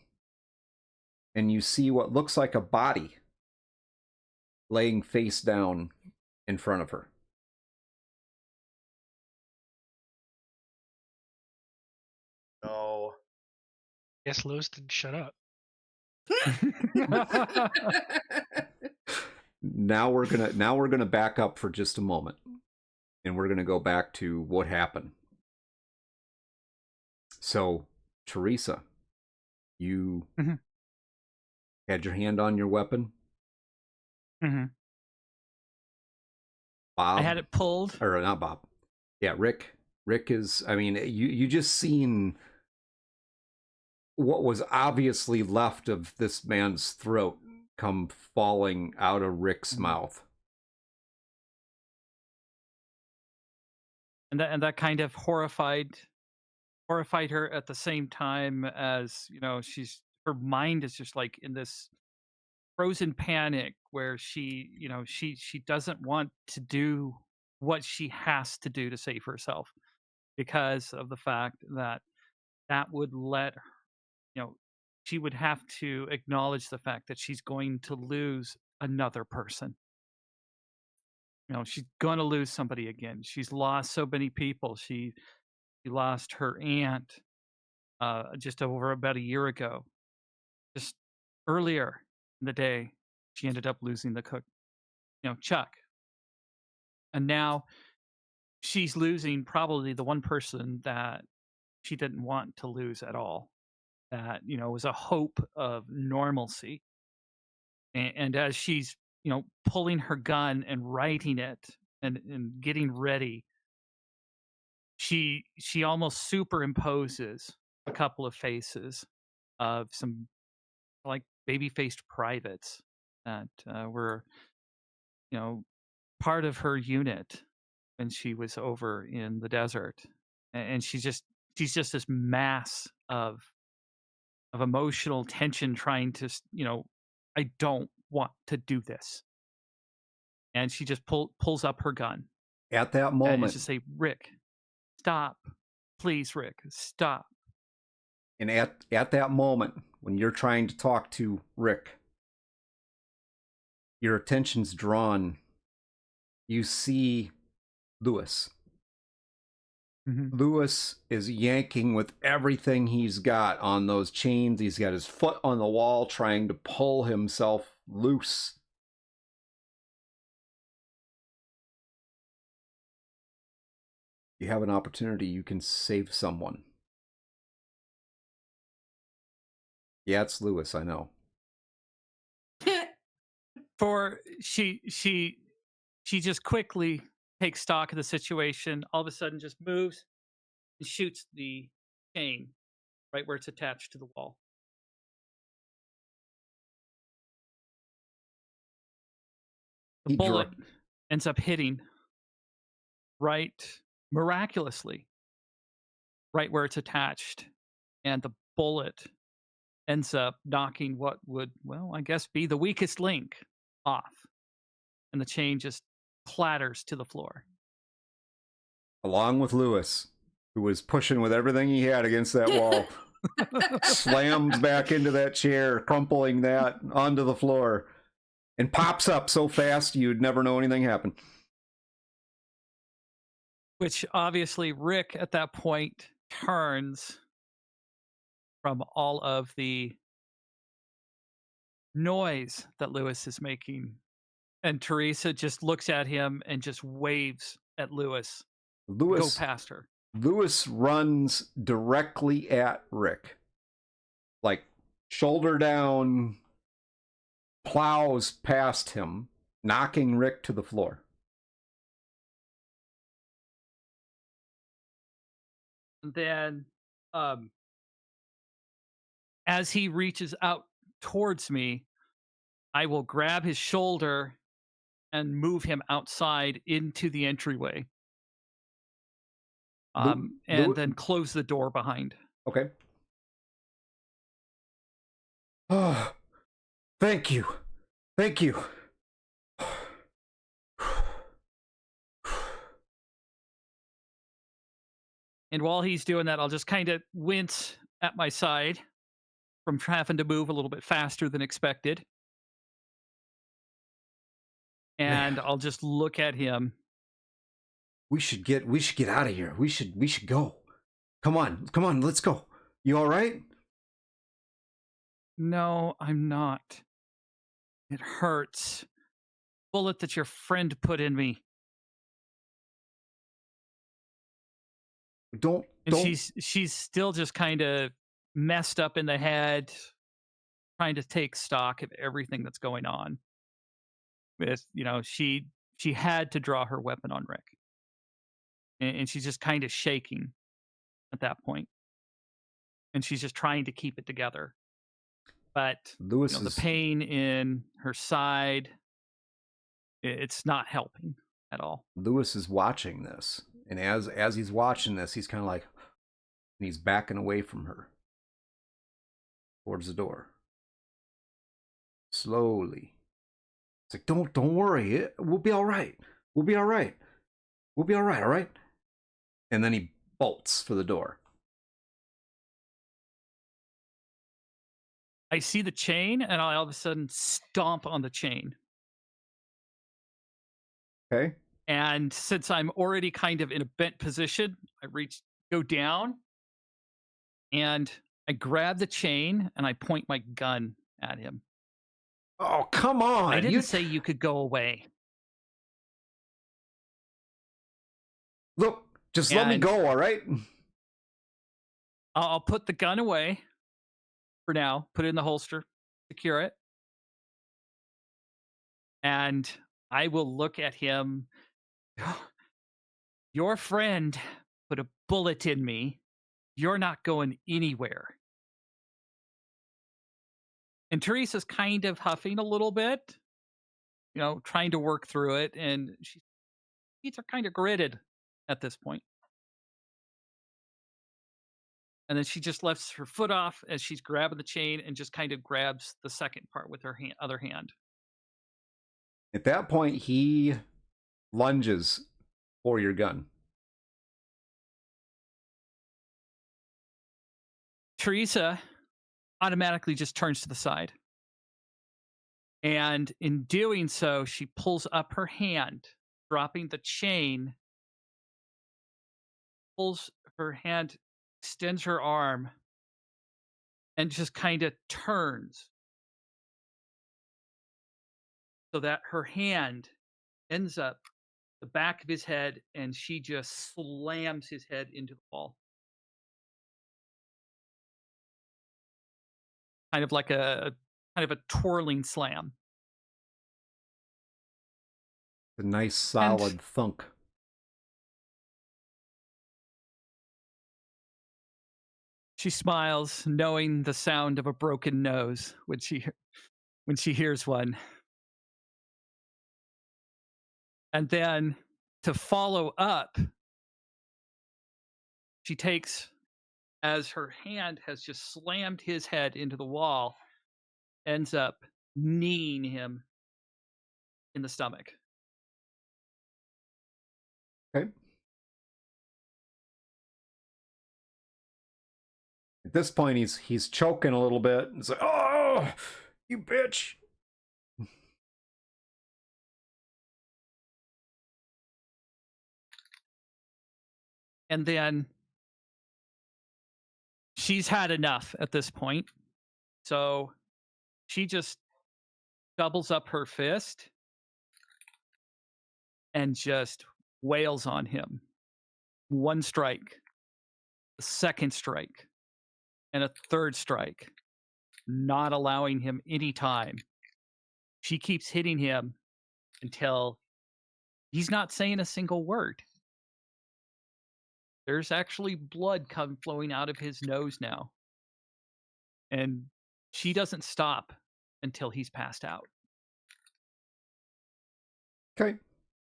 And you see what looks like a body laying face down in front of her. No. Guess Lewis didn't shut up. Now we're gonna back up for just a moment, and we're gonna go back to what happened. So, Teresa, you Mhm. had your hand on your weapon. hmm Bob, I had it pulled. or not Bob. Yeah, Rick. Rick is. I mean, you just seen what was obviously left of this man's throat come falling out of Rick's mouth. And that kind of horrified her at the same time as her mind is just like in this frozen panic where she doesn't want to do what she has to do to save herself because of the fact that would let her, she would have to acknowledge the fact that she's going to lose another person. She's going to lose somebody again. She's lost so many people. She lost her aunt just over about a year ago. Just earlier in the day, she ended up losing the cook, Chuck. And now she's losing probably the one person that she didn't want to lose at all. That, was a hope of normalcy. And as she's, pulling her gun and writing it and getting ready, she almost superimposes a couple of faces of some like baby-faced privates that were, part of her unit when she was over in the desert. And she's just this mass of emotional tension trying to, I don't want to do this. And she just pulls up her gun. At that And moment, just say, Rick, stop. Please, Rick, stop. and at that moment, when you're trying to talk to Rick, your attention's drawn. You see Lewis. Mhm. Lewis is yanking with everything he's got on those chains. He's got his foot on the wall trying to pull himself loose. You have an opportunity. You can save someone. Yeah, it's Lewis. I know. She just quickly takes stock of the situation. All of a sudden, just moves and shoots the chain right where it's attached to the wall. The bullet ends up hitting miraculously, right where it's attached. And the bullet ends up knocking what would, well, I guess be the weakest link off. And the chain just clatters to the floor. Along with Lewis, who was pushing with everything he had against that wall. Slams back into that chair, crumpling that onto the floor. And pops up so fast you'd never know anything happened. Which obviously Rick at that point turns from all of the noise that Lewis is making. And Teresa just looks at him and just waves at Lewis. Go past her. Lewis runs directly at Rick. Like shoulder down, plows past him, knocking Rick to the floor. And then as he reaches out towards me, I will grab his shoulder and move him outside into the entryway. And then close the door behind. Okay. Oh, thank you. Thank you. And while he's doing that, I'll just kind of wince at my side from having to move a little bit faster than expected. And I'll just look at him. We should get out of here. We should go. Come on, let's go. You all right? No, I'm not. It hurts. Bullet that your friend put in me. Don't. She's still just kind of messed up in the head, trying to take stock of everything that's going on. With, she had to draw her weapon on Rick. And she's just kind of shaking at that point. And she's just trying to keep it together. But the pain in her side, it's not helping at all. Lewis is watching this. And as he's watching this, he's kind of like, and he's backing away from her towards the door. Slowly. It's like, don't worry. We'll be all right. We'll be all right. We'll be all right, all right? And then he bolts for the door. I see the chain, and I all of a sudden stomp on the chain. Okay. And since I'm already kind of in a bent position, I go down, and I grab the chain, and I point my gun at him. Oh, come on. I didn't say you could go away. Look, just let me go, all right? I'll put the gun away for now, put it in the holster, secure it. And I will look at him. Your friend put a bullet in me. You're not going anywhere. And Teresa's kind of huffing a little bit, trying to work through it. And she's feet are kind of gritted at this point. And then she just lifts her foot off as she's grabbing the chain and just kind of grabs the second part with her other hand. At that point, he lunges for your gun. Teresa automatically just turns to the side. And in doing so, she pulls up her hand, dropping the chain, pulls her hand, extends her arm, and just kind of turns so that her hand ends up the back of his head, and she just slams his head into the wall. Kind of like a twirling slam. A nice solid thunk. She smiles, knowing the sound of a broken nose when she hears one. And then to follow up, she takes, as her hand has just slammed his head into the wall, ends up kneeing him in the stomach. Okay. At this point, he's choking a little bit. It's like, oh, you bitch. And then she's had enough at this point. So she just doubles up her fist and just wails on him. One strike, a second strike, and a third strike, not allowing him any time. She keeps hitting him until he's not saying a single word. There's actually blood flowing out of his nose now. And she doesn't stop until he's passed out. Okay.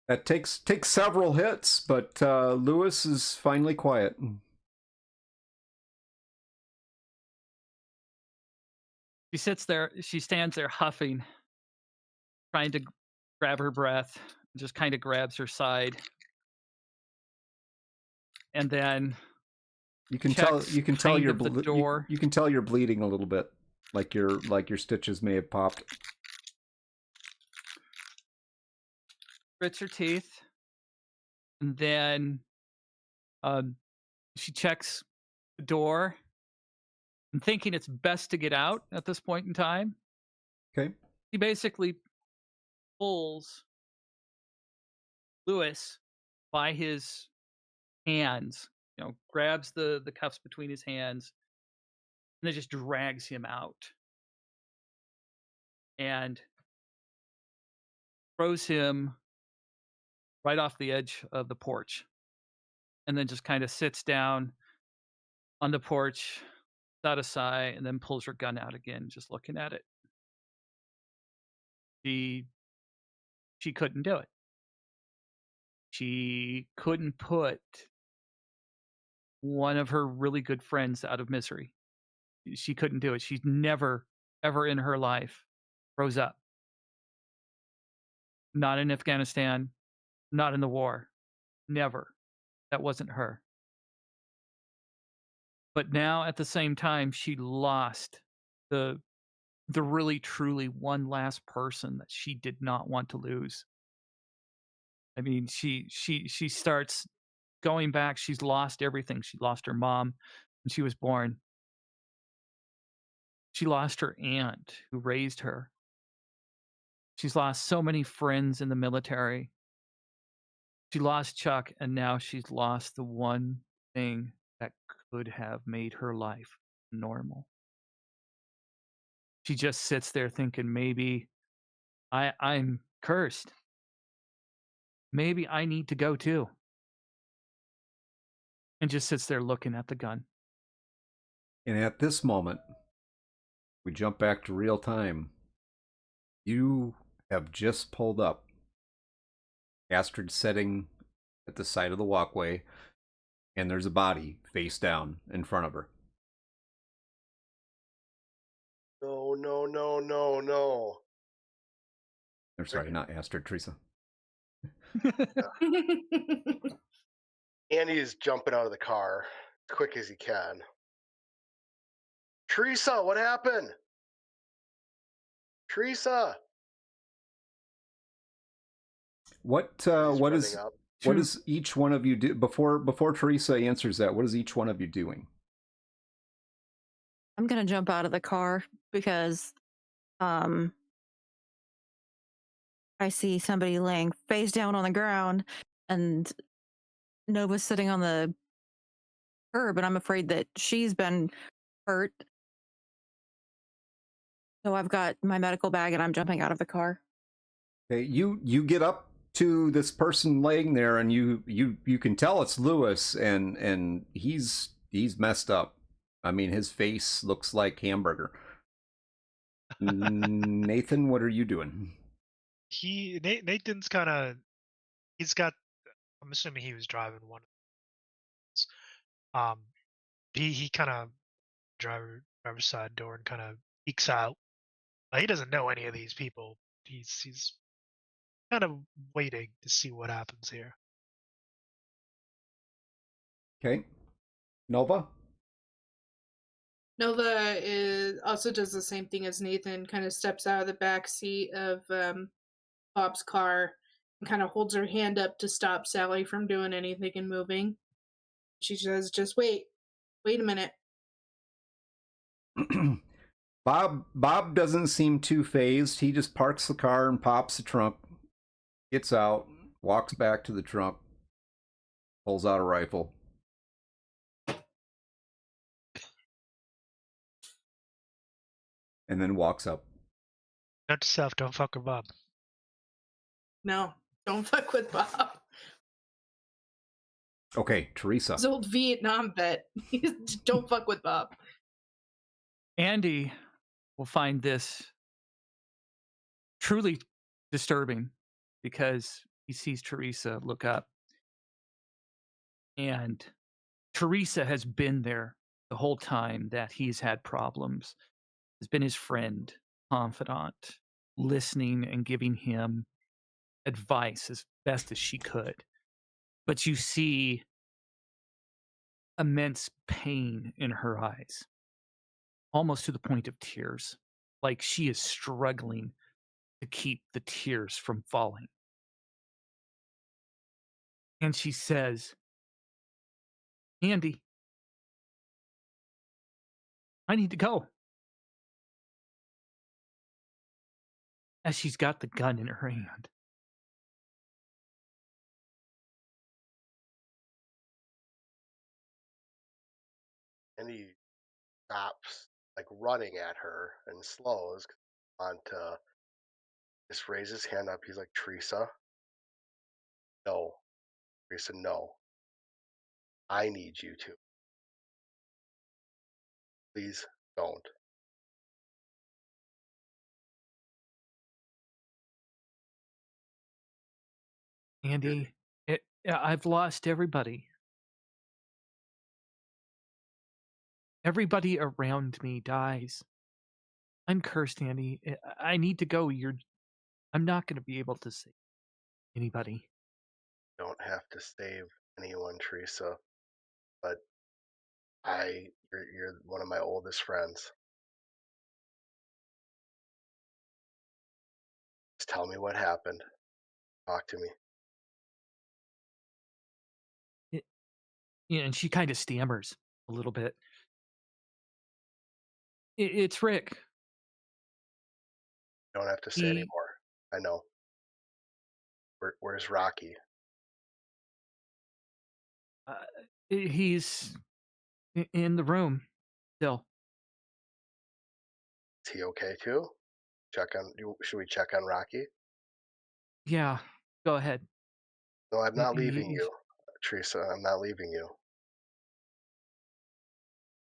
That takes several hits, but Lewis is finally quiet. She sits there, she stands there huffing, trying to grab her breath, just kind of grabs her side. And then you can tell you're the door. You can tell you're bleeding a little bit, like your stitches may have popped. Grits her teeth, and then she checks the door, and thinking it's best to get out at this point in time. Okay. She basically pulls Lewis by his hands, grabs the cuffs between his hands, and then just drags him out and throws him right off the edge of the porch, and then just kind of sits down on the porch, out of sight, and then pulls her gun out again, just looking at it. She couldn't do it. She couldn't put one of her really good friends out of misery. She couldn't do it. She's never, ever in her life rose up. Not in Afghanistan, not in the war. Never. That wasn't her. But now, at the same time, she lost the really, truly one last person that she did not want to lose. I mean, she starts going back. She's lost everything. She lost her mom when she was born. She lost her aunt who raised her. She's lost so many friends in the military. She lost Chuck, and now she's lost the one thing that could have made her life normal. She just sits there thinking, maybe I'm cursed. Maybe I need to go too. And just sits there looking at the gun. And at this moment, we jump back to real time. You have just pulled up. Astrid sitting at the side of the walkway, and there's a body face down in front of her. No, no, no, no, no. Or sorry, not Astrid, Teresa. Andy's jumping out of the car as quick as he can. Teresa, what happened? Teresa. What is each one of you do before Teresa answers that? What is each one of you doing? I'm gonna jump out of the car because I see somebody laying face down on the ground, and Nova's sitting on the curb, and I'm afraid that she's been hurt. So I've got my medical bag, and I'm jumping out of the car. Okay, you get up to this person laying there, and you can tell it's Lewis, and he's messed up. I mean, his face looks like hamburger. Nathan, what are you doing? Nathan's kind of, he's got, I'm assuming he was driving one of those. He kind of driver's side door and kind of peeks out. He doesn't know any of these people. He's kind of waiting to see what happens here. Okay, Nova. Nova also does the same thing as Nathan, kind of steps out of the back seat of Bob's car and kind of holds her hand up to stop Sally from doing anything and moving. She says, just wait a minute. Bob doesn't seem too phased. He just parks the car and pops the trunk, gets out, walks back to the trunk, pulls out a rifle. And then walks up. Note to self, don't fuck with Bob. No, don't fuck with Bob. Okay, Teresa. His old Vietnam vet. Don't fuck with Bob. Andy will find this truly disturbing because he sees Teresa look up. And Teresa has been there the whole time that he's had problems, has been his friend, confidant, listening and giving him advice as best as she could. But you see immense pain in her eyes, almost to the point of tears, like she is struggling to keep the tears from falling. And she says, Andy, I need to go. As she's got the gun in her hand. And he stops, like running at her, and slows on to just raise his hand up. He's like, Teresa, no. Teresa, no. I need you to. Please don't. Andy, I've lost everybody. Everybody around me dies. I'm cursed, Andy. I need to go. I'm not going to be able to save anybody. You don't have to save anyone, Teresa. But you're one of my oldest friends. Just tell me what happened. Talk to me. And she kind of stammers a little bit. It's Rick. You don't have to say anymore. I know. Where's Rocky? He's in the room still. Is he okay too? Should we check on Rocky? Yeah, go ahead. No, I'm not leaving you, Teresa. I'm not leaving you.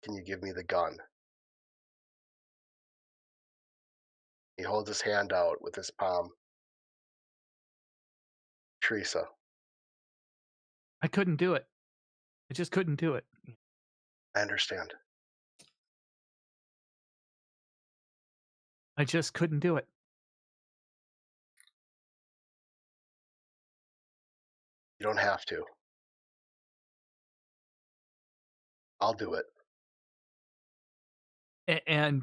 Can you give me the gun? He holds his hand out with his palm. Teresa. I couldn't do it. I just couldn't do it. I understand. I just couldn't do it. You don't have to. I'll do it. And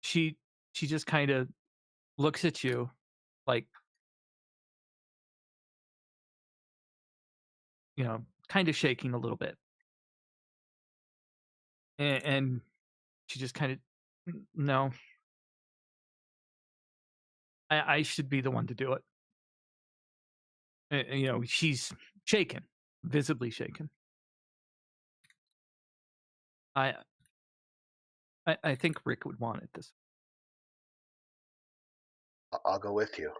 she just kind of looks at you like, kind of shaking a little bit. And she just kind of, no. I should be the one to do it. She's shaken, visibly shaken. I think Rick would want it this. I'll go with you.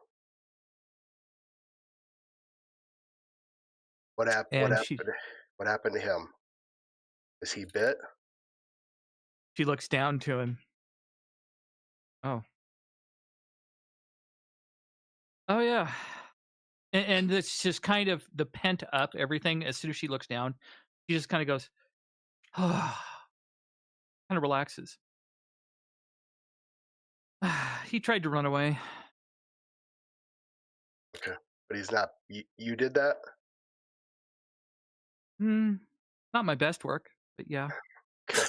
What And happened to him? Is he bit? she looks down to him. Oh. Oh yeah. And it's just kind of the pent up everything. As soon as she looks down, she just kind of goes, kind of relaxes. He tried to run away. Okay, but he's not. You did that? Not my best work, but yeah. Okay.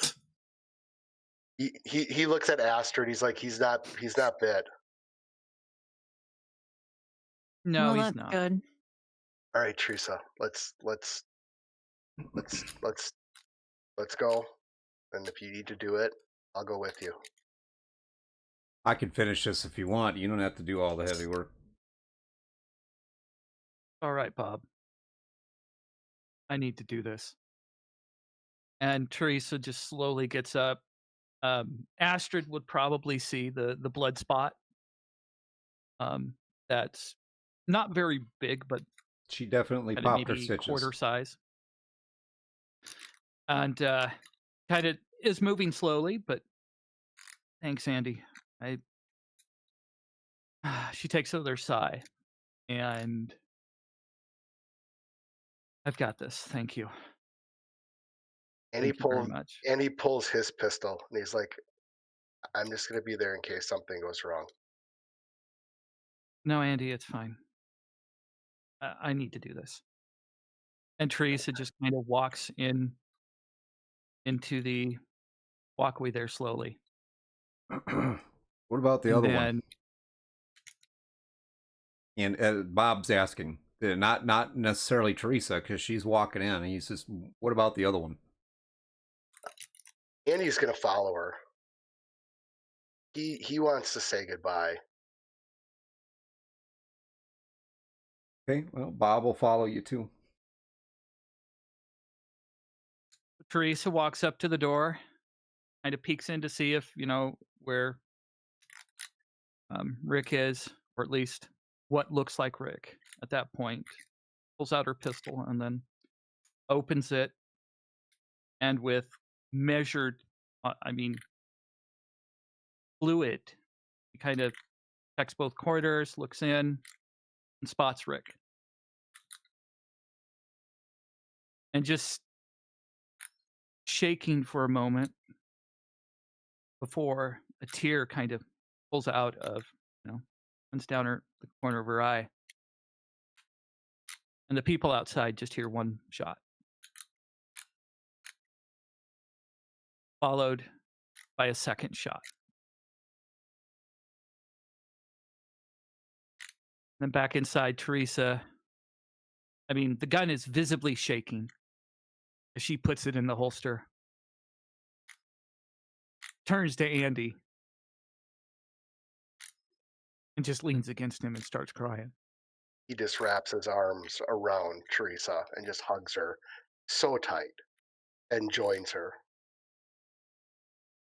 He looks at Astrid. He's like, he's not bit. No, well, he's that's not. good. All right, Teresa. Let's go. And if you need to do it, I'll go with you. I can finish this if you want. You don't have to do all the heavy work. All right, Bob. I need to do this. And Teresa just slowly gets up. Astrid would probably see the blood spot. That's not very big, but She definitely kind of popped her maybe stitches. quarter size. And kind of is moving slowly, but thanks, Andy. She takes another sigh, and I've got this. Thank you. And Thank you very much. And he pulls his pistol, and he's like, "I'm just gonna be there in case something goes wrong." No, Andy, it's fine. I need to do this. And Teresa just kind of walks into the walkway there slowly. What about the And other then, one? And Bob's asking, not necessarily Teresa, because she's walking in. And he says, "What about the other one?" Andy's gonna follow her. He wants to say goodbye. Okay, well, Bob will follow you too. Teresa walks up to the door, kind of peeks in to see if, where Rick is, or at least what looks like Rick at that point. Pulls out her pistol and then opens it, and with measured, fluid, he kind of checks both corridors, looks in, and spots Rick. And just shaking for a moment before a tear kind of pulls out of, runs down the corner of her eye. And the people outside just hear one shot, followed by a second shot. Then back inside, Teresa, the gun is visibly shaking as she puts it in the holster. Turns to Andy and just leans against him and starts crying. He just wraps his arms around Teresa and just hugs her so tight and joins her.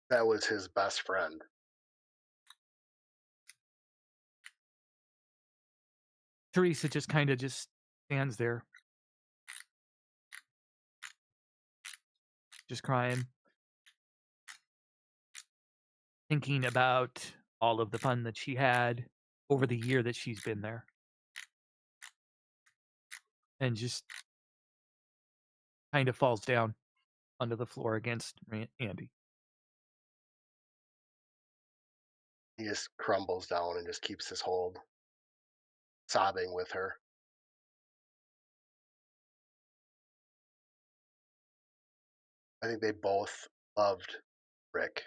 That was his best friend. Teresa just kind of just stands there, just crying, thinking about all of the fun that she had over the year that she's been there. And just kind of falls down onto the floor against Andy. He just crumbles down and just keeps his hold, sobbing with her. I think they both loved Rick.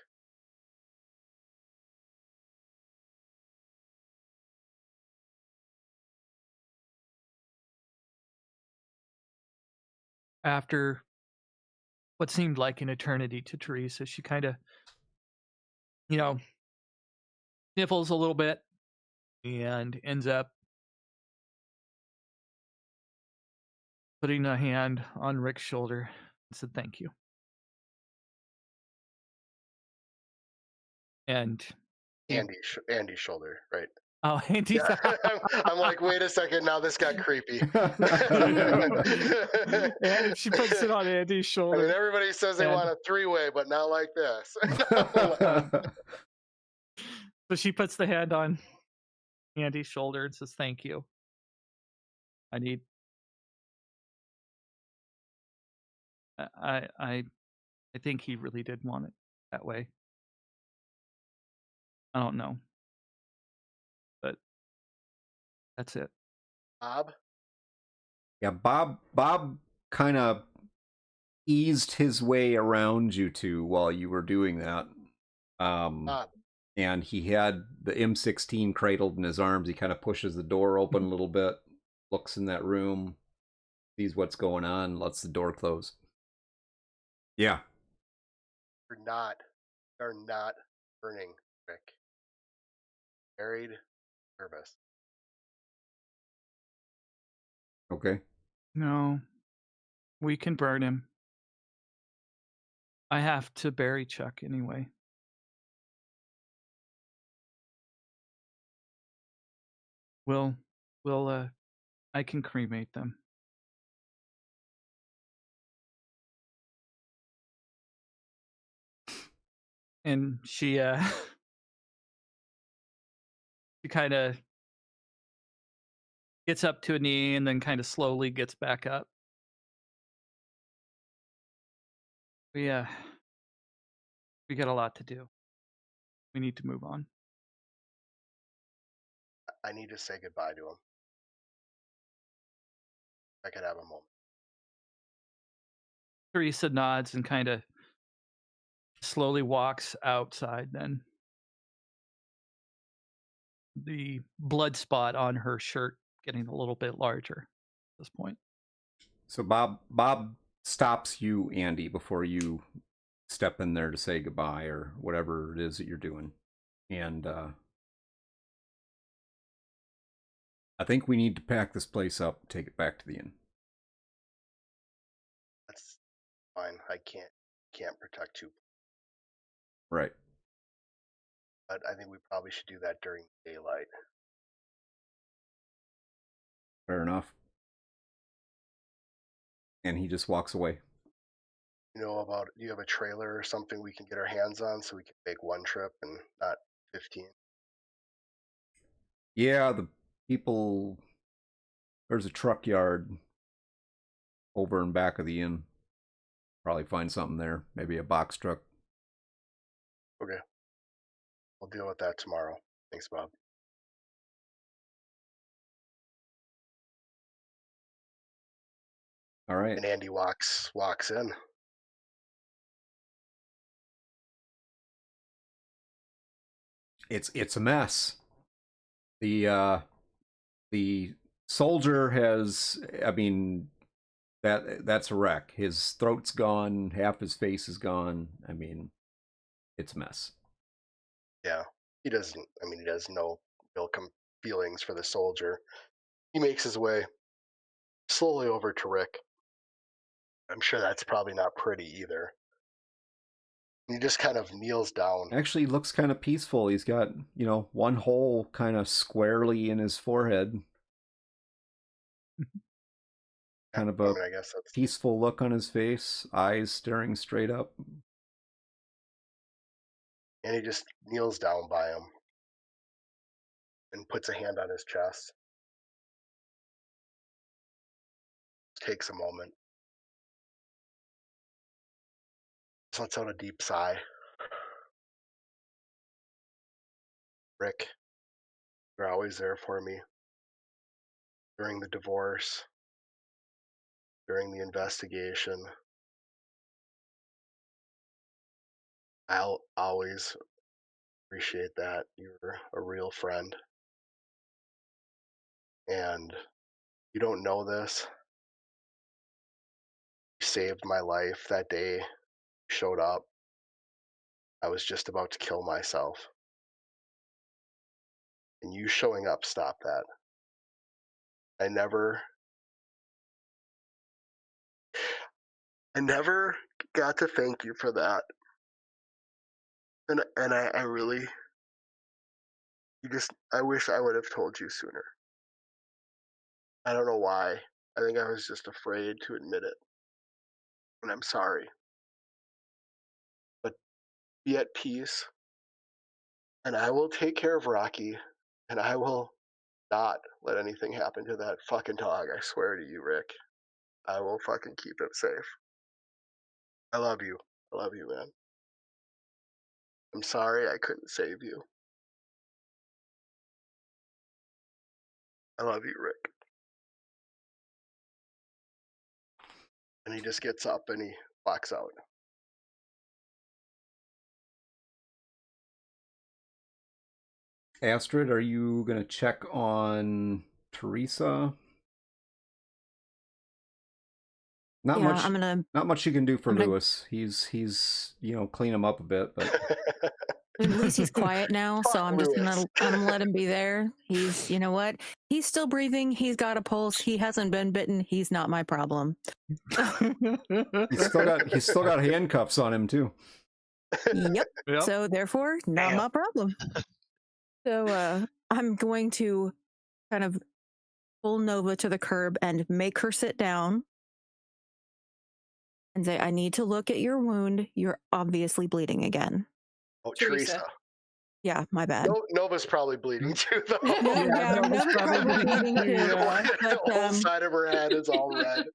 After what seemed like an eternity to Teresa, she kind of, sniffles a little bit and ends up putting a hand on Rick's shoulder and said thank you. And he, Andy's shoulder, right? oh, Andy, Yeah. I'm like, wait a second, now this got creepy. and she puts it on Andy's I shoulder. mean, everybody says they And- want a three-way, but not like this. So she puts the hand on Andy's shoulder and says, "Thank you. I think he really did want it that way. I don't know, but that's it." Bob? Yeah, Bob kind of eased his way around you two while you were doing that. Bob. And he had the M16 cradled in his arms. He kind of pushes the door open a little bit, looks in that room, sees what's going on, lets the door close. Yeah. They're not burning Rick. Buried service. Okay. No, we can burn him. I have to bury Chuck anyway. I can cremate them. And she she kind of gets up to a knee and then kind of slowly gets back up. We got a lot to do. We need to move on. I need to say goodbye to him. I could have a moment. Teresa nods and kind of slowly walks outside then. The blood spot on her shirt getting a little bit larger at this point. So Bob stops you, Andy, before you step in there to say goodbye or whatever it is that you're doing. And I think we need to pack this place up and take it back to the inn. That's fine. I can't protect you. Right. But I think we probably should do that during daylight. Fair enough. And he just walks away. Do you have a trailer or something we can get our hands on so we can make one trip and not 15? Yeah, the people... There's a truck yard over in back of the inn. Probably find something there. Maybe a box truck. Okay. We'll deal with that tomorrow. Thanks, Bob. All right. And Andy walks in. It's a mess. The soldier has, I mean, that's a wreck. His throat's gone, half his face is gone. I mean, it's a mess. Yeah. He has no real feelings for the soldier. He makes his way slowly over to Rick. I'm sure that's probably not pretty either. He just kind of kneels down. Actually, looks kind of peaceful. He's got, one hole kind of squarely in his forehead. Kind of a I guess that's peaceful look on his face, eyes staring straight up. And he just kneels down by him and puts a hand on his chest. Takes a moment. Just lets out a deep sigh. Rick, you're always there for me. During the divorce, during the investigation. I'll always appreciate that. You're a real friend. And you don't know this. You saved my life that day. You showed up. I was just about to kill myself. And you showing up stopped that. I never I never got to thank you for that. And I really, I wish I would have told you sooner. I don't know why. I think I was just afraid to admit it. And I'm sorry. But be at peace. And I will take care of Rocky. And I will not let anything happen to that fucking dog. I swear to you, Rick. I will fucking keep it safe. I love you. I love you, man. I'm sorry I couldn't save you. I love you, Rick. And he just gets up and he walks out. Astrid, are you gonna check on Teresa? Not Yeah, much. I'm gonna. Not much you can do for I'm gonna- Lewis. He's clean him up a bit, but At least he's quiet now, so Fuck I'm just Lewis. gonna let him be there. He's, you know what? He's still breathing. He's got a pulse. He hasn't been bitten. He's not my problem. he's still got handcuffs on him too. Yep. Yep. So therefore, not Damn. my problem. So I'm going to kind of pull Nova to the curb and make her sit down and say, I need to look at your wound. You're obviously bleeding again. Oh, Teresa. Teresa. Yeah, my bad. Nova's probably bleeding too, though. Yeah, Nova's Nova's probably probably bleeding bleeding too, too. yeah. But, The whole side of her head is all red.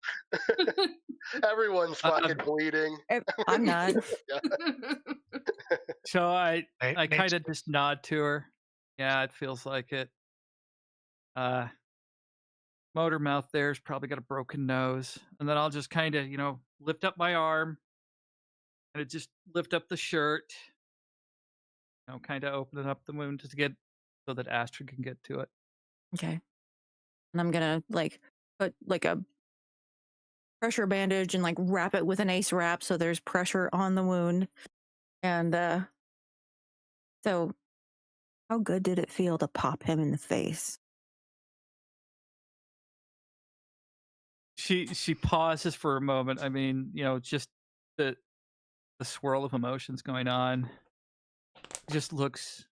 Everyone's fucking bleeding. I'm not. So I Makes kind of just nod to her. Yeah, it feels like it. Motor mouth there's probably got a broken nose, and then I'll just kind of lift up my arm, and just lift up the shirt, kind of opening up the wound to get so that Astrid can get to it. Okay. And I'm gonna put a pressure bandage and wrap it with an ace wrap so there's pressure on the wound. And so how good did it feel to pop him in the face? She pauses for a moment. I mean, just the swirl of emotions going on. Just looks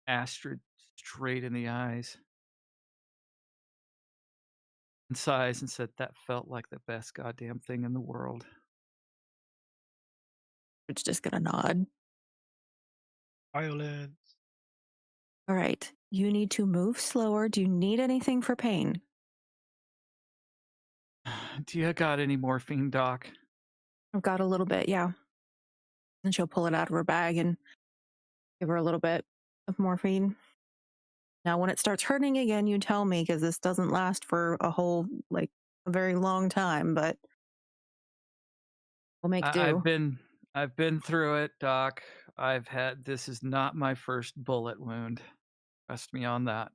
Astrid straight in the eyes and sighs and said, "That felt like the best goddamn thing in the world." It's just gonna nod. violence. All right. You need to move slower. Do you need anything for pain? Do you got any morphine, Doc? I've got a little bit, yeah. And she'll pull it out of her bag and give her a little bit of morphine. Now, when it starts hurting again, you tell me, because this doesn't last for a very long time, but we'll make do. I've been through it, Doc. This is not my first bullet wound. Trust me on that.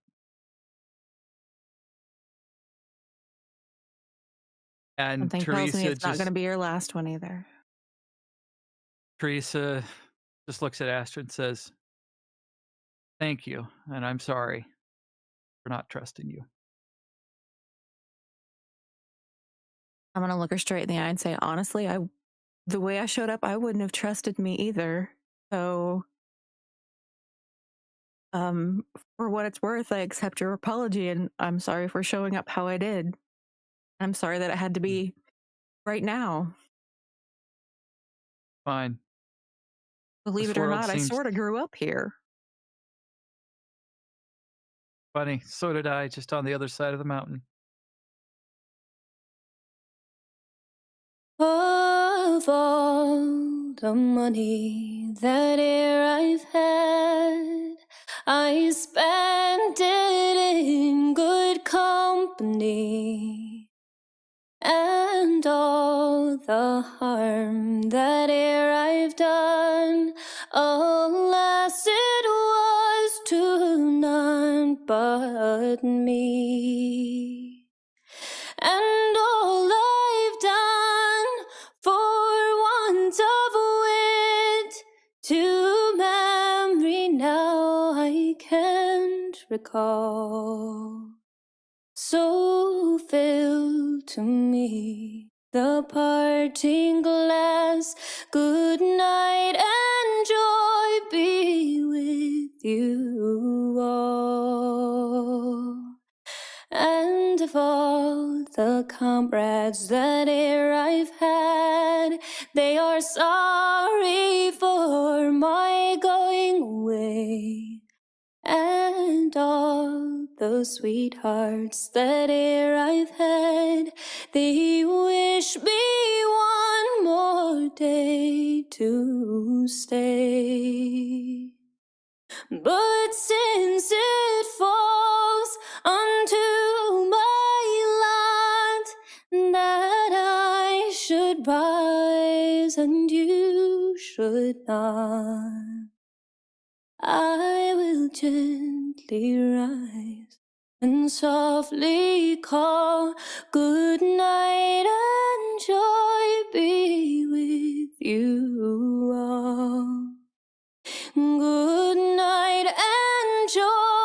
And Something tells me Teresa it's not going to be your last one either. Teresa just looks at Astrid and says, "Thank you, and I'm sorry for not trusting you." I'm going to look her straight in the eye and say, honestly, the way I showed up, I wouldn't have trusted me either. So, for what it's worth, I accept your apology, and I'm sorry for showing up how I did. I'm sorry that it had to be right now. Fine. Believe This it or world not, I seems sort of grew up here. funny. So did I, just on the other side of the mountain. Of all the money that e'er I've had, I spent it in good company, and all the harm that e'er I've done, alas, it was to none but me. And all I've done for want of wit, to memory now I can't recall. So fill to me the parting glass. Good night and joy be with you all. And of all the comrades that e'er I've had, they are sorry for my going away. And all those sweethearts that e'er I've had, they wish me one more day to stay. But since it falls unto my lot that I should rise and you should not, I will gently rise and softly call, good night and joy be with you all. Good night and joy